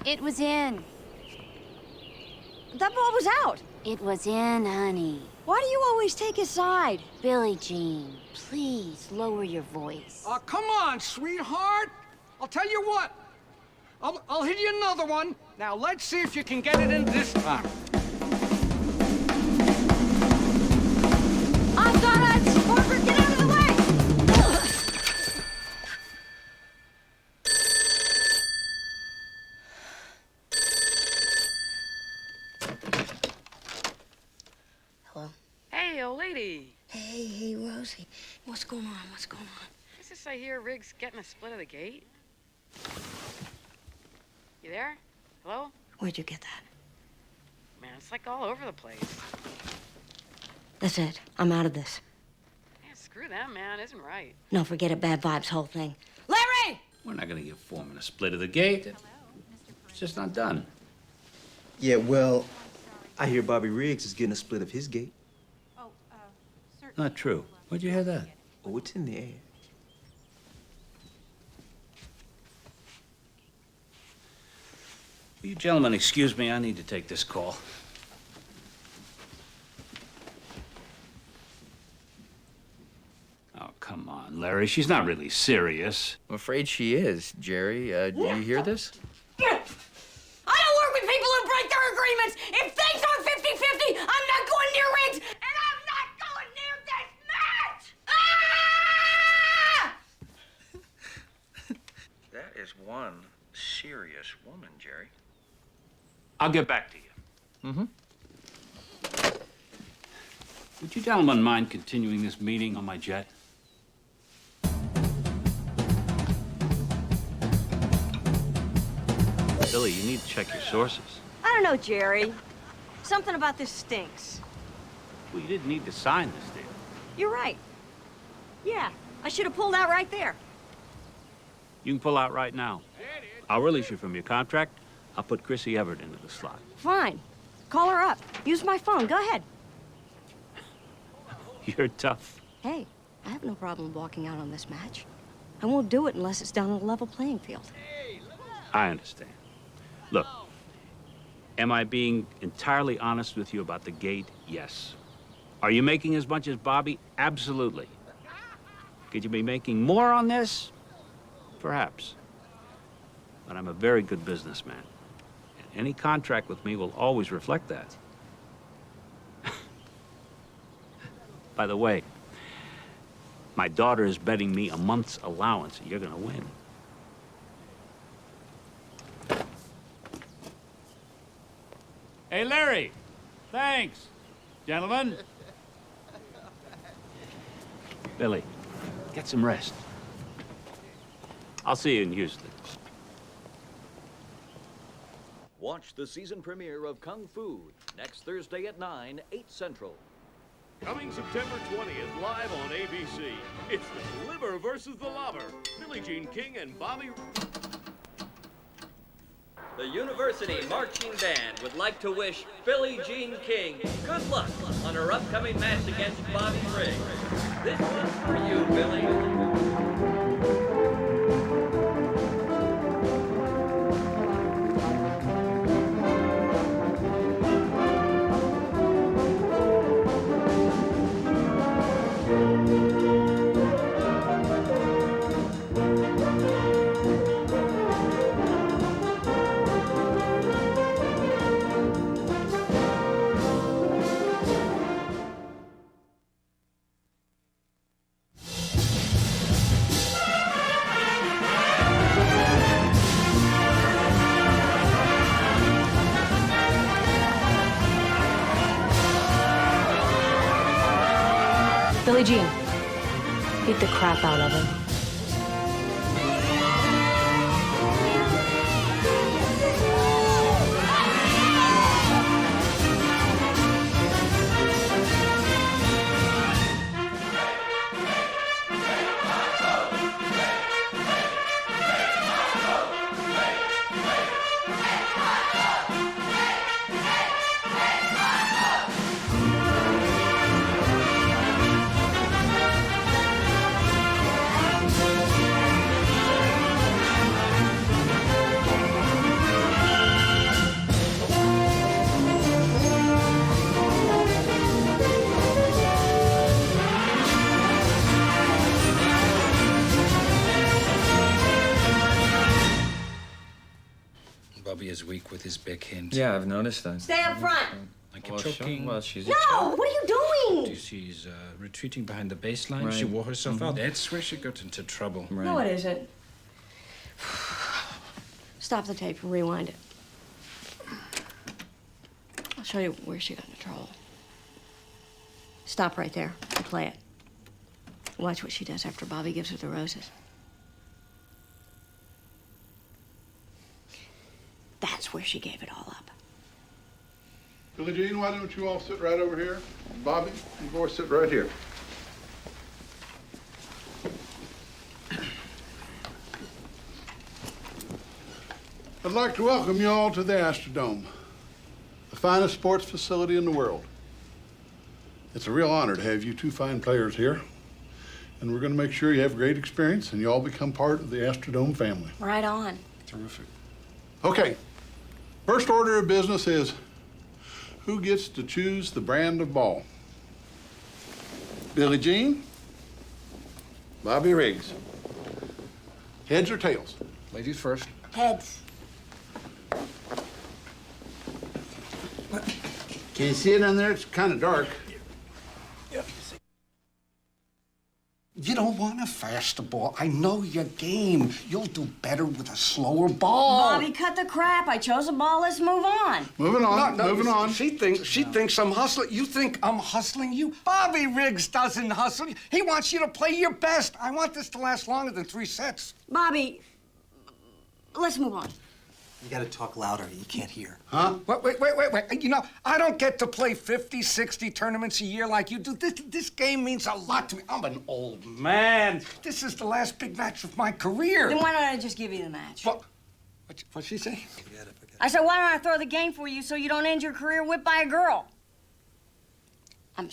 It was in. That ball was out. It was in, honey. Why do you always take his side? Billie Jean, please lower your voice. Oh, come on, sweetheart. I'll tell you what. I'll hit you another one. Now, let's see if you can get it in this time. I thought I'd support her. Get out of the way! Hey, old lady. Hey, Rosie. What's going on? What's going on? What's this I hear Riggs getting a split of the gate? You there? Hello? Where'd you get that? Man, it's like all over the place. That's it. I'm out of this. Man, screw them, man. Isn't right. No, forget it. Bad vibes, whole thing. Larry! We're not going to give Foreman a split of the gate. It's just not done. Yeah, well, I hear Bobby Riggs is getting a split of his gate. Not true. Where'd you hear that? Oh, it's in the air. Will you gentlemen excuse me? I need to take this call. Oh, come on, Larry. She's not really serious. I'm afraid she is, Jerry. Do you hear this? I don't work with people agreements. If things aren't 50-50, I'm not going near Riggs, and I'm not going near this match! Ah! That is one serious woman, Jerry. I'll get back to you. Mm-hmm. Would you gentlemen mind continuing this meeting on my jet? Billie, you need to check your sources. I don't know, Jerry. Something about this stinks. Well, you didn't need to sign this deal. You're right. Yeah, I should have pulled out right there. You can pull out right now. I'll release you from your contract. I'll put Chrissy Everett into the slot. Fine. Call her up. Use my phone. Go ahead. You're tough. Hey, I have no problem walking out on this match. I won't do it unless it's done on a level playing field. I understand. Look, am I being entirely honest with you about the gate? Yes. Are you making as much as Bobby? Absolutely. Could you be making more on this? Perhaps. But I'm a very good businessman. And any contract with me will always reflect that. By the way, my daughter is betting me a month's allowance that you're gonna win. Hey, Larry. Thanks. Gentlemen. Billie, get some rest. I'll see you in Houston. Watch the season premiere of Kung Fu next Thursday at 9, 8 Central. Coming September 20th, live on ABC. It's the Liver versus the Lobber. Billie Jean King and Bobby... The University Marching Band would like to wish Billie Jean King good luck on her upcoming match against Bobby Riggs. This one's for you, Billie. Billie Jean, beat the crap out of him. Bobby is weak with his backhand. Yeah, I've noticed that. Stay up front. Like Well, a choking. well, she's No, what are you doing? She's retreating behind the baseline. Right. She wore herself out. Mhm. That's where she got into trouble. No, it isn't. Stop the tape and rewind it. I'll show you where she got into trouble. Stop right there and play it. Watch what she does after Bobby gives her the roses. That's where she gave it all up. Billie Jean, why don't you all sit right over here? Bobby, you boys sit right here. I'd like to welcome you all to the Astrodome, the finest sports facility in the world. It's a real honor to have you two fine players here, and we're going to make sure you have a great experience and you all become part of the Astrodome family. Right on. Terrific. Okay, first order of business is who gets to choose the brand of ball? Billie Jean? Bobby Riggs? Heads or tails? Ladies first. Heads. Can you see it in there? It's kind of dark. You don't want a faster ball. I know your game. You'll do better with a slower ball. Bobby, cut the crap. I chose a ball. Let's move on. Moving on, moving on. She thinks I'm hustling. You think I'm hustling you? Bobby Riggs doesn't hustle you. He wants you to play your best. I want this to last longer than 3 sets. Bobby, let's move on. You gotta talk louder. You can't hear. Huh? Wait. You know, I don't get to play 50, 60 tournaments a year like you do. This game means a lot to me. I'm an old man. This is the last big match of my career. Then why don't I just give you the match? What'd she say? I said, why don't I throw the game for you so you don't end your career whipped by a girl? I'm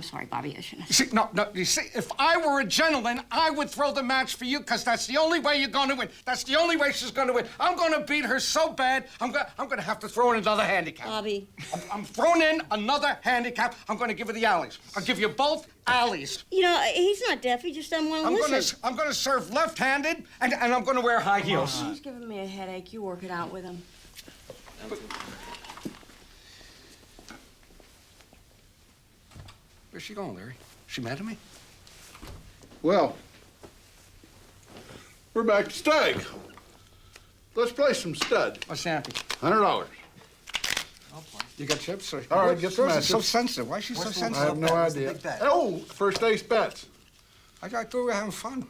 sorry, Bobby. I shouldn't have. See, no. You see, if I were a gentleman, I would throw the match for you, because that's the only way you're going to win. That's the only way she's going to win. I'm going to beat her so bad, I'm going to have to throw in another handicap. Bobby. I'm throwing in another handicap. I'm going to give her the alleys. I'll give you both alleys. You know, he's not deaf. He just doesn't want to listen. I'm going to serve left-handed, and I'm going to wear high heels. He's giving me a headache. You work it out with him. Where's she going, Larry? She mad at me? Well, we're back to stag. Let's play some stud. What's the ante? $100. You got chips? Or... All right, get some Girls are so matches. sensitive. Why is she so sensitive? I have no idea. Oh, first ace bets. I thought we were having fun.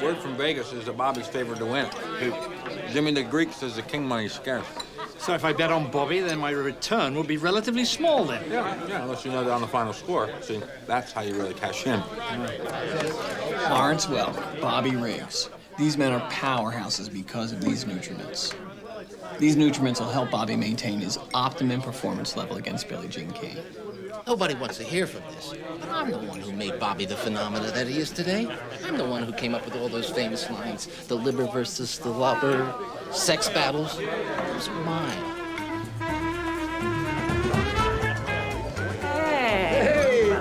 Word from Vegas is that Bobby's favored to win. Jimmy the Greek says the king money's scarce. So if I bet on Bobby, then my return will be relatively small then. Yeah, unless you know down the final score. See, that's how you really cash in. Lawrence Welk, Bobby Riggs. These men are powerhouses because of these nutriments. These nutriments will help Bobby maintain his optimum performance level against Billie Jean King. Nobody wants to hear from this. I'm the one who made Bobby the phenomena that he is today. I'm the one who came up with all those famous lines. The liver versus the lover, sex battles. Those are mine.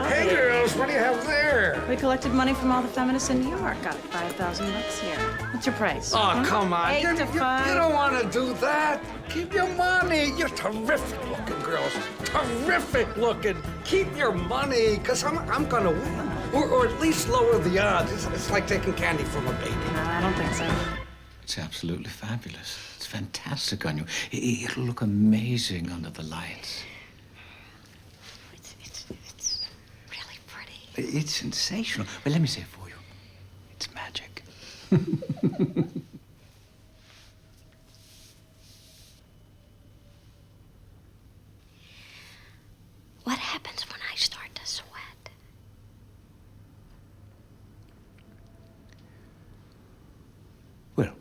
Hey, girls, what do you have there? We collected money from all the feminists in New York. Got $5,000 here. What's your price? Oh, come on. 8 to 5. You don't want to do that. Keep your money. You're terrific looking, girls. Terrific looking. Keep your money, because I'm going to win. Or at least lower the odds. It's like taking candy from a baby. No, I don't think so. It's absolutely fabulous. It's fantastic on you. It'll look amazing under the lights. It's really pretty. It's sensational. But let me say it for you. It's magic. What happens when I start to sweat? Well,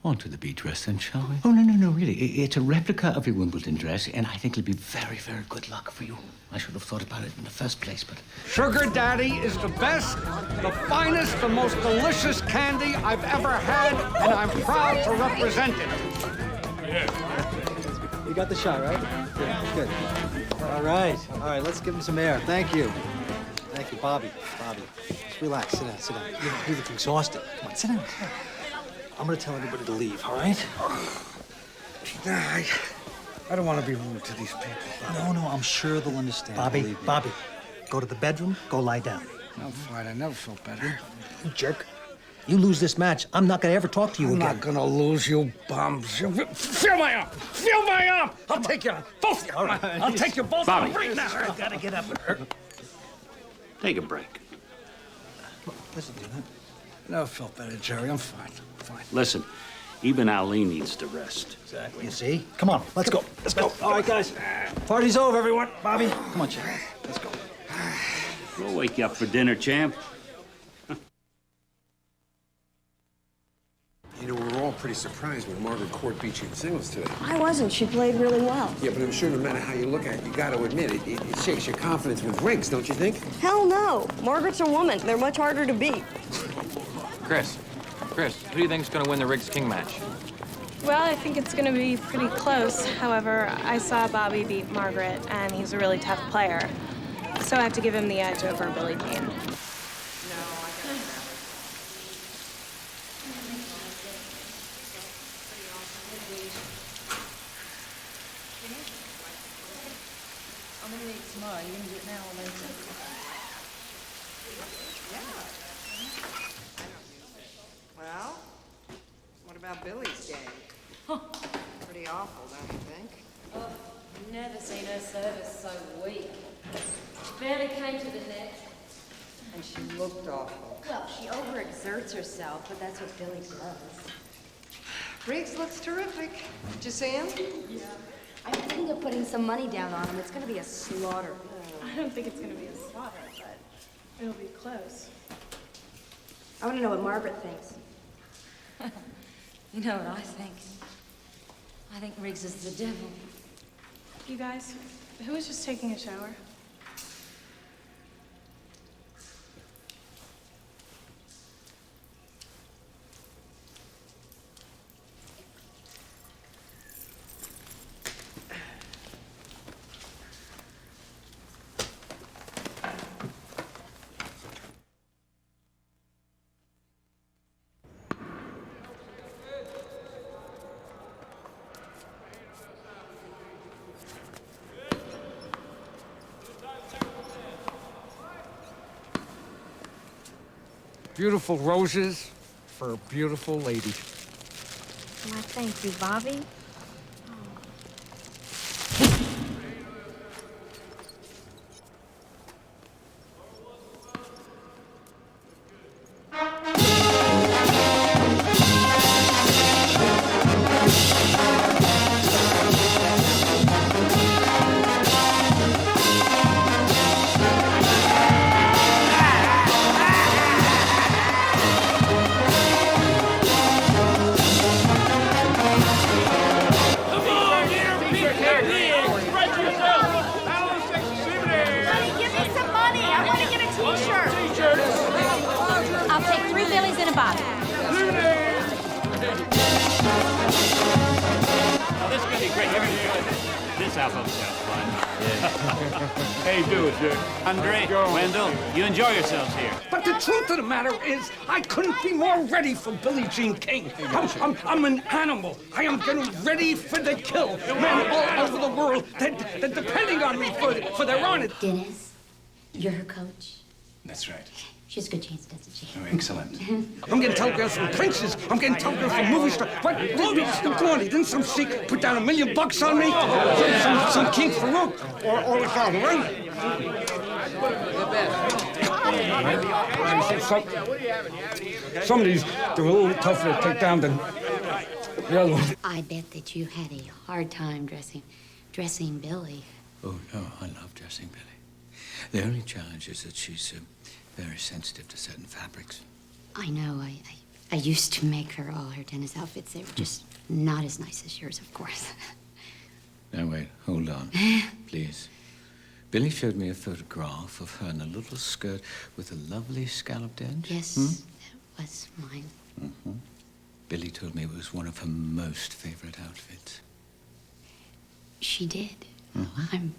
on to the beach dress then, shall we? Oh, no, really. It's a replica of your Wimbledon dress, and I think it'll be very, very good luck for you. I should have thought about it in the first place, but... Sugar Daddy is the best, the finest, the most delicious candy I've ever had, and I'm proud to represent it. You got the shot, right? Good. All right, let's give him some air. Thank you, Bobby. Just relax, sit down. You look exhausted. Come on, sit down. I'm gonna tell everybody to leave, all right? I don't want to be rude to these people. No, I'm sure they'll understand. Bobby, go to the bedroom, go lie down. I'm fine, I never felt better. You jerk. You lose this match, I'm not gonna ever talk to you again. I'm not gonna lose, you bums. Feel my arm! Feel my arm! I'll take you on. Both of you. All right. I'll take you both Bobby. on right now. I gotta get up and hurt. Take a break. Listen to that. Never felt better, Jerry. I'm fine. Listen, even Ali needs to rest. Exactly. You see? Come on, let's go. Let's go. All right, guys. Party's over, everyone. Bobby, come on, Jerry. Let's go. We'll wake you up for dinner, champ. You know, we were all pretty surprised when Margaret Court beat you in singles today. I wasn't. She played really well. Yeah, but I'm sure no matter how you look at it, you got to admit, it shakes your confidence with Riggs, don't you think? Hell no. Margaret's a woman. They're much harder to beat. Chris, who do you think's gonna win the Riggs-King match? Well, I think it's going to be pretty close. However, I saw Bobby beat Margaret, and he's a really tough player. So I have to give him the edge over Billie Jean. tomorrow. You gonna do it now or later? Well, what about Billie's game? Pretty awful, don't you think? Oh, never seen her service so weak. Barely came to the net. And she looked awful. Well, she overexerts herself, but that's what Billie does. Riggs looks terrific. Did you see him? Yeah. I'm thinking of putting some money down on him. It's gonna be a slaughter. I don't think it's gonna be a slaughter, but it'll be close. I want to know what Margaret thinks. You know what I think? I think Riggs is the devil. You guys, who was just taking a shower? Beautiful roses for a beautiful lady. Why, thank you, Bobby. I couldn't be more ready for Billie Jean King. I'm an animal. I am getting ready for the kill. Men all over the world, they're depending on me for their honor. Dennis, you're her coach? That's right. She has a good chance, doesn't she? Oh, excellent. I'm getting telegrams from princes. I'm getting telegrams from movie stars. What? Go on, didn't some sheik put down $1 million on me? Some King Farouk or without ring? Some of these, they're a little tougher to take down than the other ones. I bet that you had a hard time dressing Billie. Oh, no, I love dressing Billie. The only challenge is that she's very sensitive to certain fabrics. I know. I used to make her all her tennis outfits. They were just not as nice as yours, of course. Now, wait, hold on, please. Billie showed me a photograph of her in a little skirt with a lovely scalloped edge. Yes, that was mine. Mm-hmm. Billie told me it was one of her most favorite outfits. She did. Mm-hmm.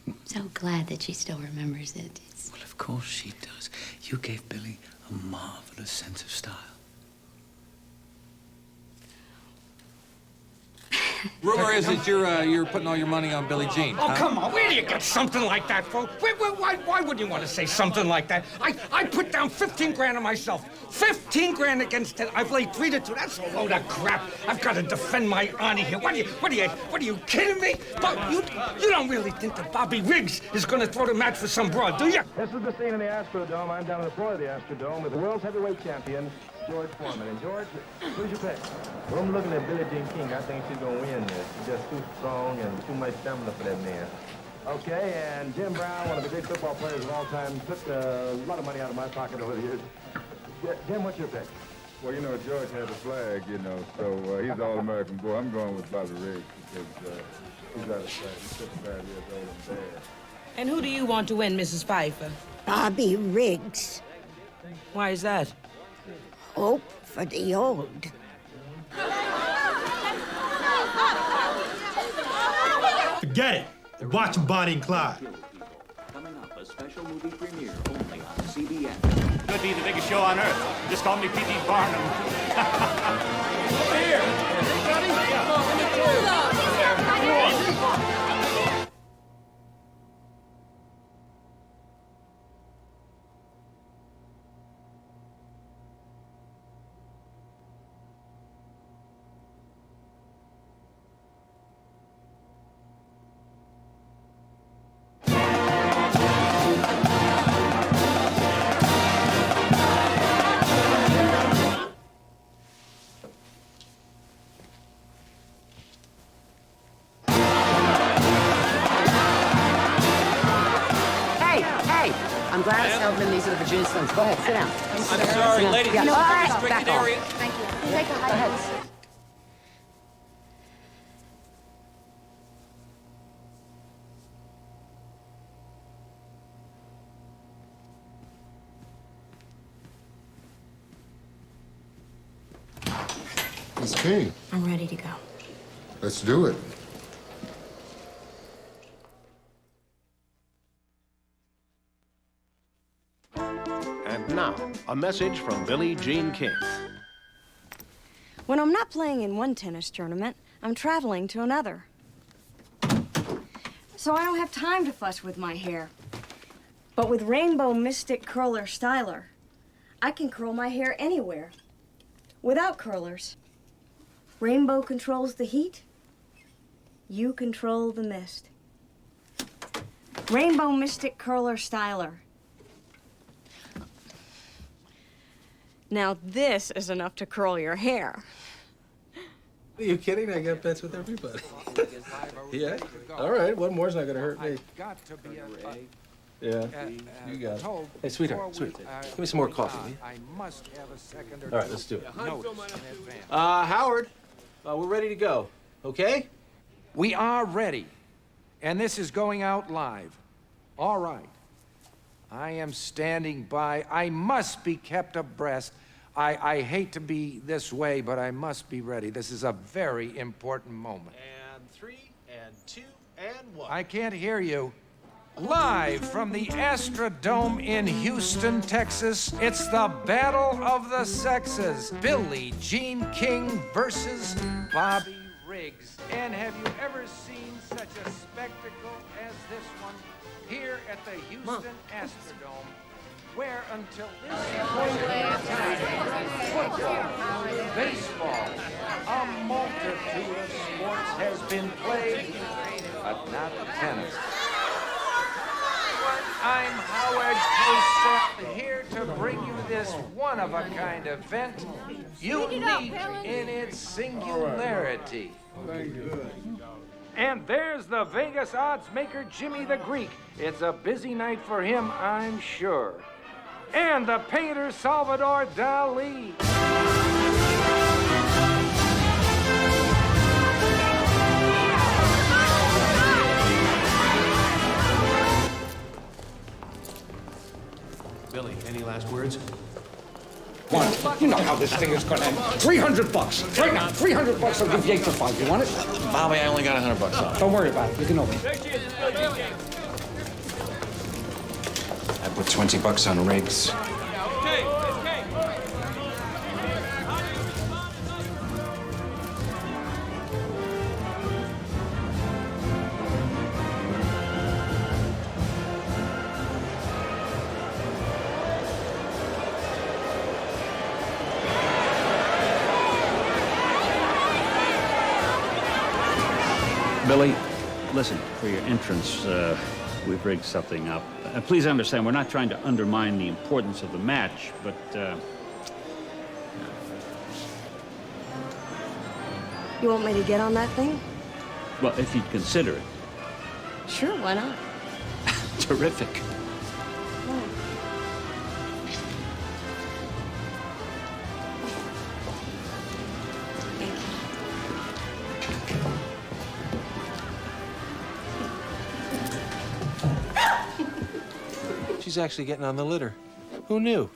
I'm so glad that she still remembers it. Well, of course she does. You gave Billie a marvelous sense of style. Rumor is that you're putting all your money on Billie Jean. Oh, come on. Where do you get something like that, folks? Why would you want to say something like that? I put down 15 grand on myself. 15 grand against 10. I've laid 3 to 2. That's a load of crap. I've got to defend my honor here. What are you kidding me? But you don't really think that Bobby Riggs is going to throw the match for some broad, do you? This is the scene in the Astrodome. I'm down on the floor of the Astrodome with the world's heavyweight champion, George Foreman. And George, who's your pick? Well, I'm looking at Billie Jean King. I think she's going to win this. She's just too strong and too much stamina for that man. Okay, and Jim Brown, one of the great football players of all time, took a lot of money out of my pocket over the years. Jim, what's your pick? Well, you know, George had the flag, you know, so he's All-American boy. I'm going with Bobby Riggs because he's out of sight. He's 55 years old and bad. And who do you want to win, Mrs. Pfeiffer? Bobby Riggs. Why is that? Hope for the old. Forget it. They're watching Bonnie and Clyde. Coming up, a special movie premiere only on CBS. Could be the biggest show on earth. Just call me P.D. Barnum. Over here. Everybody. Gladys Feldman. These are the Virginia Slims. Go ahead, sit down. I'm sorry, ladies. Yeah, This is no, a back off, restricted back off. area. Thank you. Take a high. Go ahead. Miss King, I'm ready to go. let's do it. And now, a message from Billie Jean King. When I'm not playing in one tennis tournament, I'm traveling to another. So I don't have time to fuss with my hair. But with Rainbow Mystic Curler Styler, I can curl my hair anywhere, without curlers. Rainbow controls the heat. You control the mist. Rainbow Mystic Curler Styler. Now this is enough to curl your hair. Are you kidding? I got bets with everybody. Yeah? All right, one more's not gonna hurt me. Yeah, you got it. Hey, sweetheart, give me some more coffee, will you? I must have a second or All right, let's do it. Howard, we're ready to go, okay? We are ready, and this is going out live. All right. I am standing by. I must be kept abreast. I hate to be this way, but I must be ready. This is a very important moment. And 3, and 2, and 1. I can't hear you. Live from the Astrodome in Houston, Texas, it's the Battle of the Sexes. Billie Jean King versus Bobby Riggs. And have you ever seen such a spectacle as this one here at the Houston Astrodome, where until this point in time, football, baseball, a multitude of sports has been played, but not tennis. I'm Howard Cosell, here to bring you this one-of-a-kind event, unique in its singularity. Very good. And there's the Vegas odds maker, Jimmy the Greek. It's a busy night for him, I'm sure. And the painter, Salvador Dali. Billy, any last words? One, you know how this thing is gonna end. $300. Right now, $300 I'll give you 8 for 5. You want it? Bobby, I only got $100. Don't worry about it. You can open it. I put $20 on Riggs. Billy, listen, for your entrance, we've rigged something up. Please understand, we're not trying to undermine the importance of the match, but, You want me to get on that thing? well, if you'd consider it. Sure, why not? Terrific. She's actually getting on the litter. Who knew?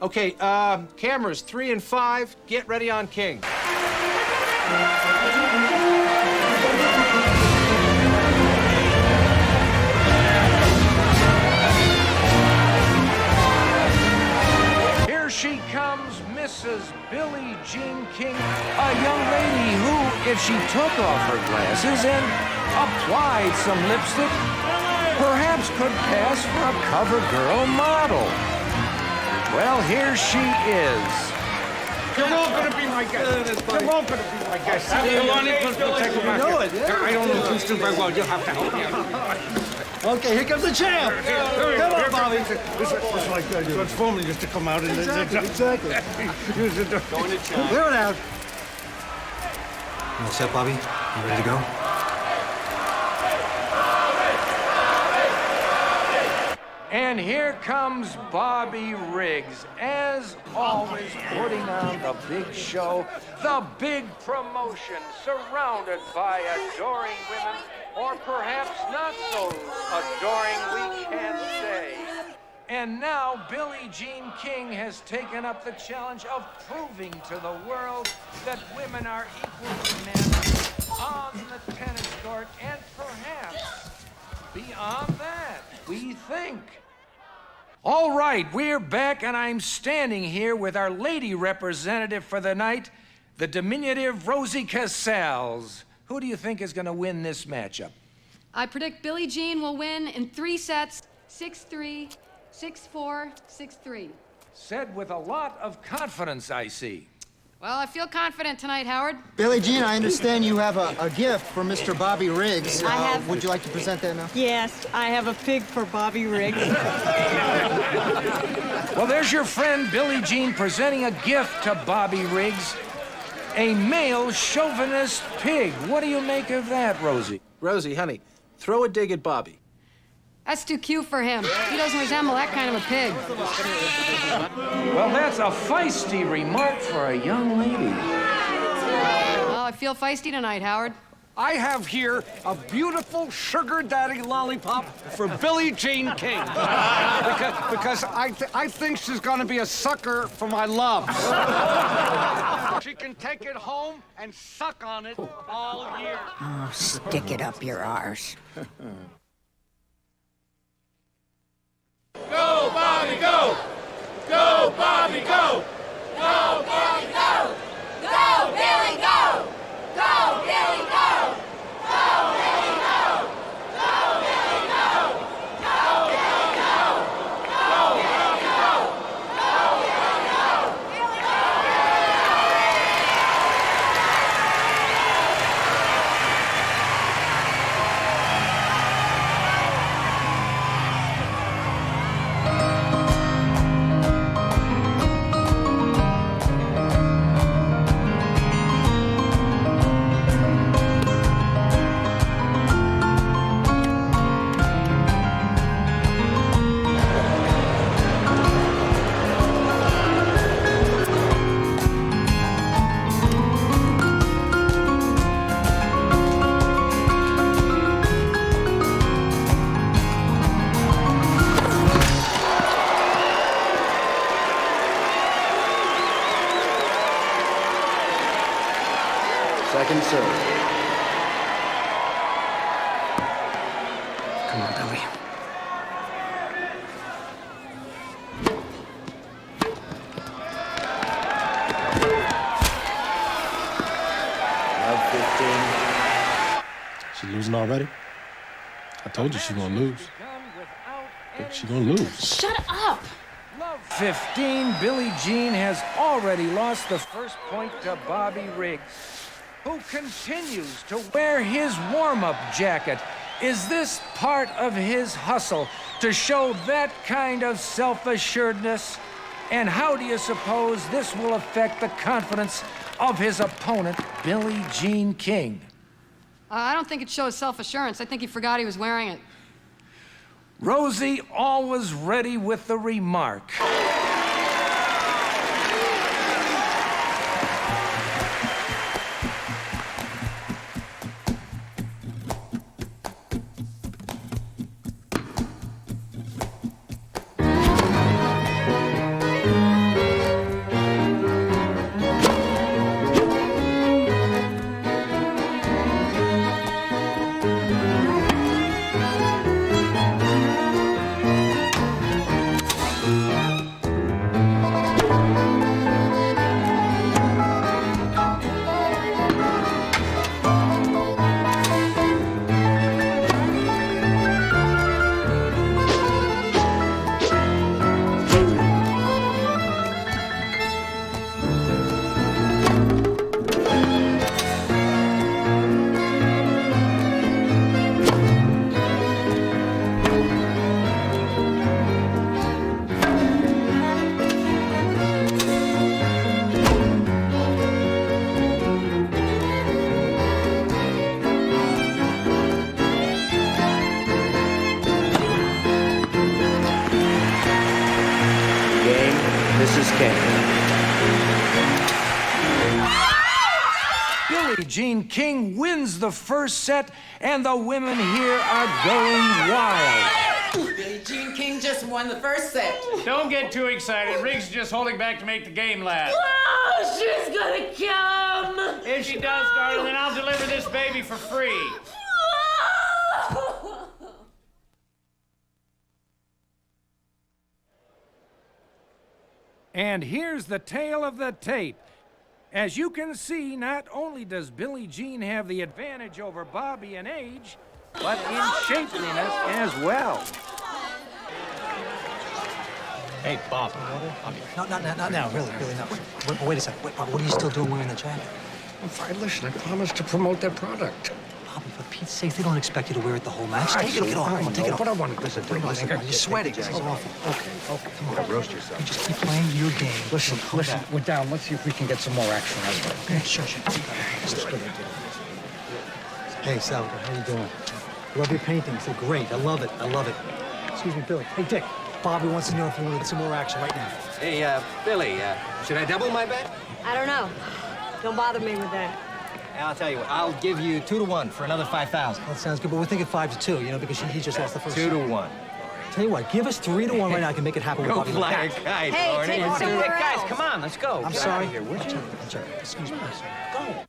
Okay, cameras 3 and 5, get ready on King. Here she comes, Mrs. Billie Jean King, a young lady who, if she took off her glasses and applied some lipstick, perhaps could pass for a cover girl model. Well, here she is. You're all gonna be my guest. You're all gonna be my guest. Come on in, let's go take a You know it, yeah. I don't know Houston very well. You'll have to help me. Okay, here comes the champ. Come on, Bobby. This is like George Foreman used to come out and... Exactly. Going to China. Clear it out. You all set, Bobby? You ready to go? And here comes Bobby Riggs, as always, putting on the big show, the big promotion, surrounded by adoring women, or perhaps not so adoring, we can't say. And now Billie Jean King has taken up the challenge of proving to the world that women are equal to men on the tennis court, and perhaps beyond that, we think. All right, we're back, and I'm standing here with our lady representative for the night, the diminutive Rosie Casals. Who do you think is going to win this matchup? I predict Billie Jean will win in 3 sets, 6-3, 6-4, 6-3. Said with a lot of confidence, I see. Well, I feel confident tonight, Howard. Billie Jean, I understand you have a gift for Mr. Bobby Riggs. I have. Would you like to present that now? Yes, I have a pig for Bobby Riggs. Well, there's your friend Billie Jean presenting a gift to Bobby Riggs. A male chauvinist pig. What do you make of that, Rosie? Rosie, honey, throw a dig at Bobby. That's too cute for him. He doesn't resemble that kind of a pig. Well, that's a feisty remark for a young lady. Well, I feel feisty tonight, Howard. I have here a beautiful sugar daddy lollipop for Billie Jean King. because I think she's gonna be a sucker for my love. She can take it home and suck on it all year. Oh, stick it up your arse. Go, Bobby, go! Go, Bobby, go! Go, Billy, go! Go, Billy, go! Go, Billy, go! Go, Billy, go! Go, Billy, go! Go, Billy, go! Go, Billy, go! Go, Billy, go! Billy, Second serve. Come on, Billy. Love 15. She losing already? I told you she gonna lose. But she gonna lose. Shut up! 15, Billie Jean has already lost the first point to Bobby Riggs, who continues to wear his warm-up jacket. Is this part of his hustle to show that kind of self-assuredness? And how do you suppose this will affect the confidence of his opponent, Billie Jean King? I don't think it shows self-assurance. I think he forgot he was wearing it. Rosie always ready with the remark. Billie Jean King wins the first set, and the women here are going wild. Billie Jean King just won the first set. Don't get too excited. Riggs is just holding back to make the game last. Oh, she's gonna come. If she does, darling, then I'll deliver this baby for free. And here's the tale of the tape. As you can see, not only does Billie Jean have the advantage over Bobby in age, but in shapeliness as well. Hey, Bob. Not now, really, no. Wait a second. What are you still doing wearing the jacket? I'm fine. Listen, I promised to promote that product. Bobby, for Pete's sake, they don't expect you to wear it the whole match. Take it off. Come on, take it off. But I want to listen. You're sweating. It's so awful. Okay. Come on. Roast yourself. You just keep playing your game. Listen, we're down. Let's see if we can get some more action out of it. Okay, sure. Hey, Salvador, how you doing? Love your paintings. They're great. I love it. Excuse me, Billy. Hey, Dick. Bobby wants to know if you want to get some more action right now. Hey, Billy, should I double my bet? I don't know. Don't bother me with that. I'll tell you what, I'll give you 2 to 1 for another 5,000. That sounds good, but we're thinking 5 to 2, you know, because he just lost the first 2 to 1. Tell you what, give us 3 to 1 right now. I can make it happen with Go Bobby. fly a kite, Hey, Lordy. take it somewhere else. Guys, come on, let's go. I'm Get sorry. out of here. Where'd you... I'm sorry. Excuse me. Go.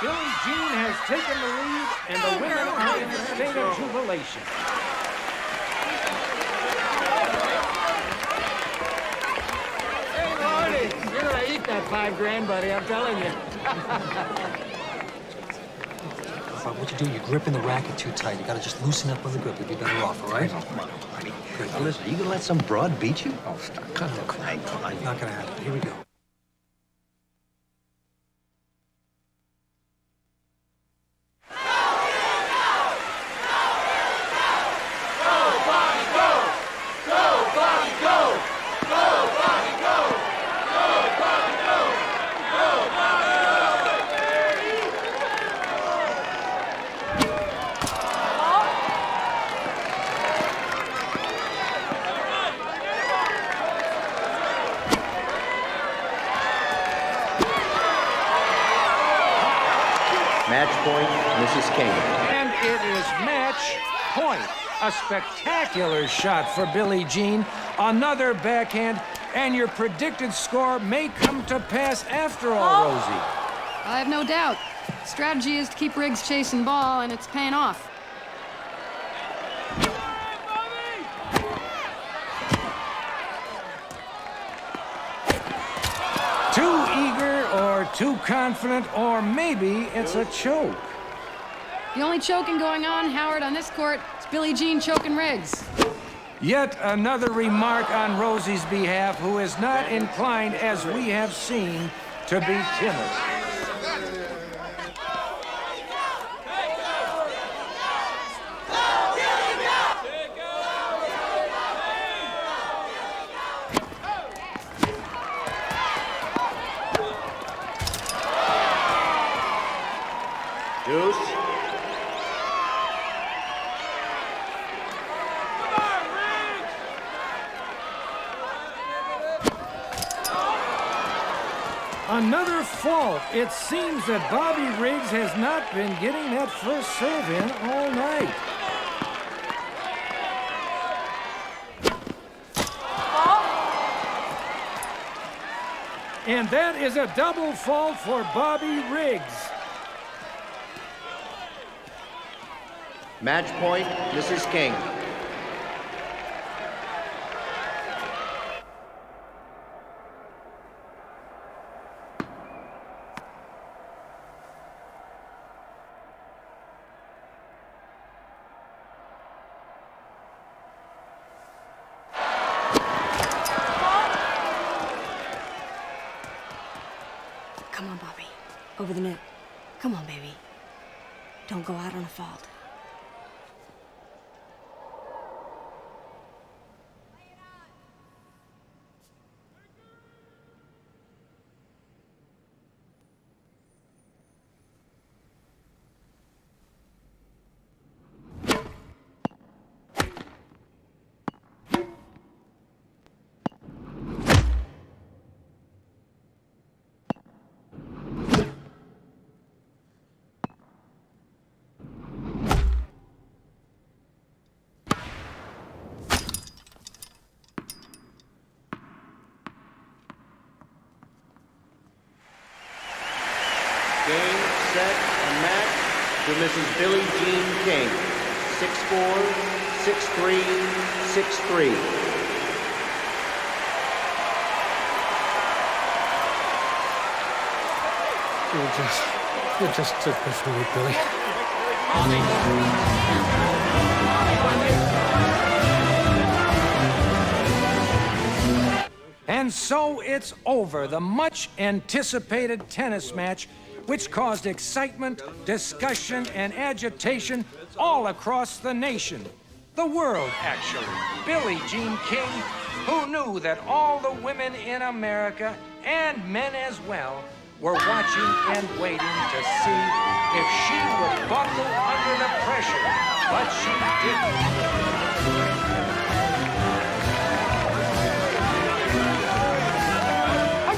Billie Jean has taken the lead, and the women are in a state of jubilation. Hey, Lordy, you're gonna eat that $5,000, buddy, I'm telling you. Bob, what you do, you're gripping the racket too tight. You gotta just loosen up on the grip. You'll be better off, all right? Come on, buddy. Good. Now, listen, you gonna let some broad beat you? Oh, stop. Cut the crap. Not gonna happen. Here we go. Match point, Mrs. King. And it is match point. A spectacular shot for Billie Jean. Another backhand, and your predicted score may come to pass after all, Rosie. I have no doubt. Strategy is to keep Riggs chasing ball, and it's paying off. Too eager or too confident, or maybe it's a choke. The only choking going on, Howard, on this court is Billie Jean choking Riggs. Yet another remark on Rosie's behalf, who is not inclined, as we have seen, to be timid. Another fault. It seems that Bobby Riggs has not been getting that first serve in all night. And that is a double fault for Bobby Riggs. Match point, Mrs. King. Come on, Bobby. Over the net. Come on, baby. Don't go out on a fault. Game, set, and match to Mrs. Billie Jean King. 6-4, 6-3, 6-3. You just took me through it, Billy. And so it's over, the much-anticipated tennis match, which caused excitement, discussion, and agitation all across the nation. The world, actually. Billie Jean King, who knew that all the women in America, and men as well, were watching and waiting to see if she would buckle under the pressure, but she didn't.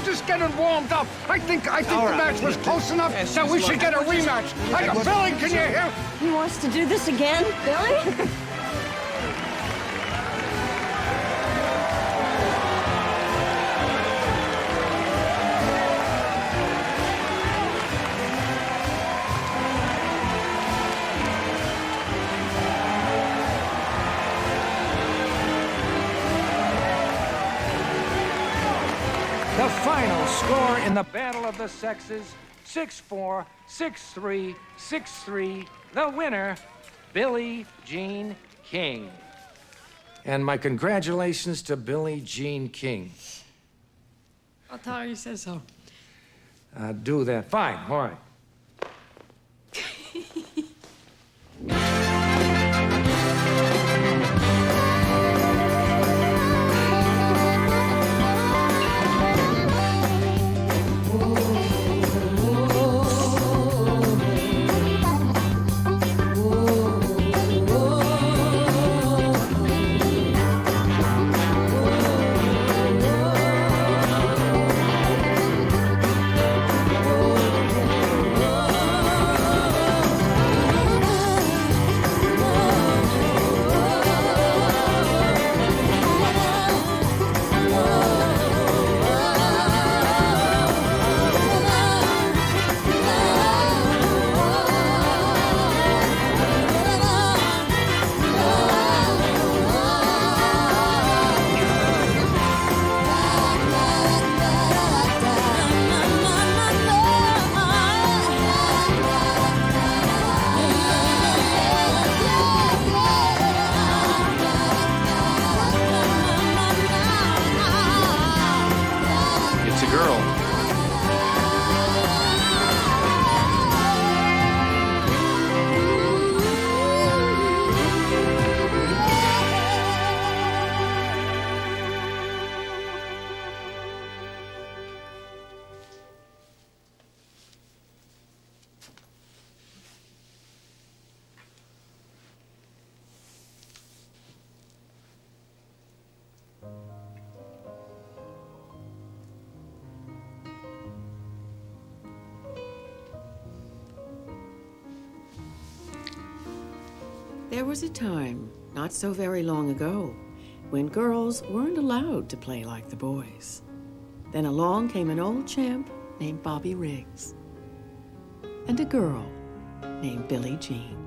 Just getting warmed up. I think the match was close enough that we should get a rematch. Billy, can you hear? He wants to do this again, Billy? The final score in the Battle of the Sexes, 6-4, 6-3, 6-3. The winner, Billie Jean King. And my congratulations to Billie Jean King. I'll tell her you said so. Do that. Fine, all right. There was a time, not so very long ago, when girls weren't allowed to play like the boys. Then along came an old champ named Bobby Riggs, and a girl named Billie Jean.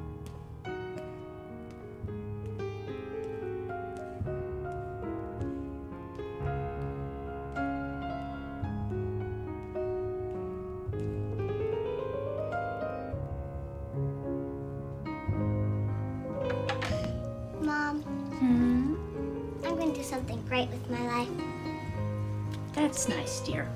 Mom, I'm going to do something great with my life. That's nice, dear.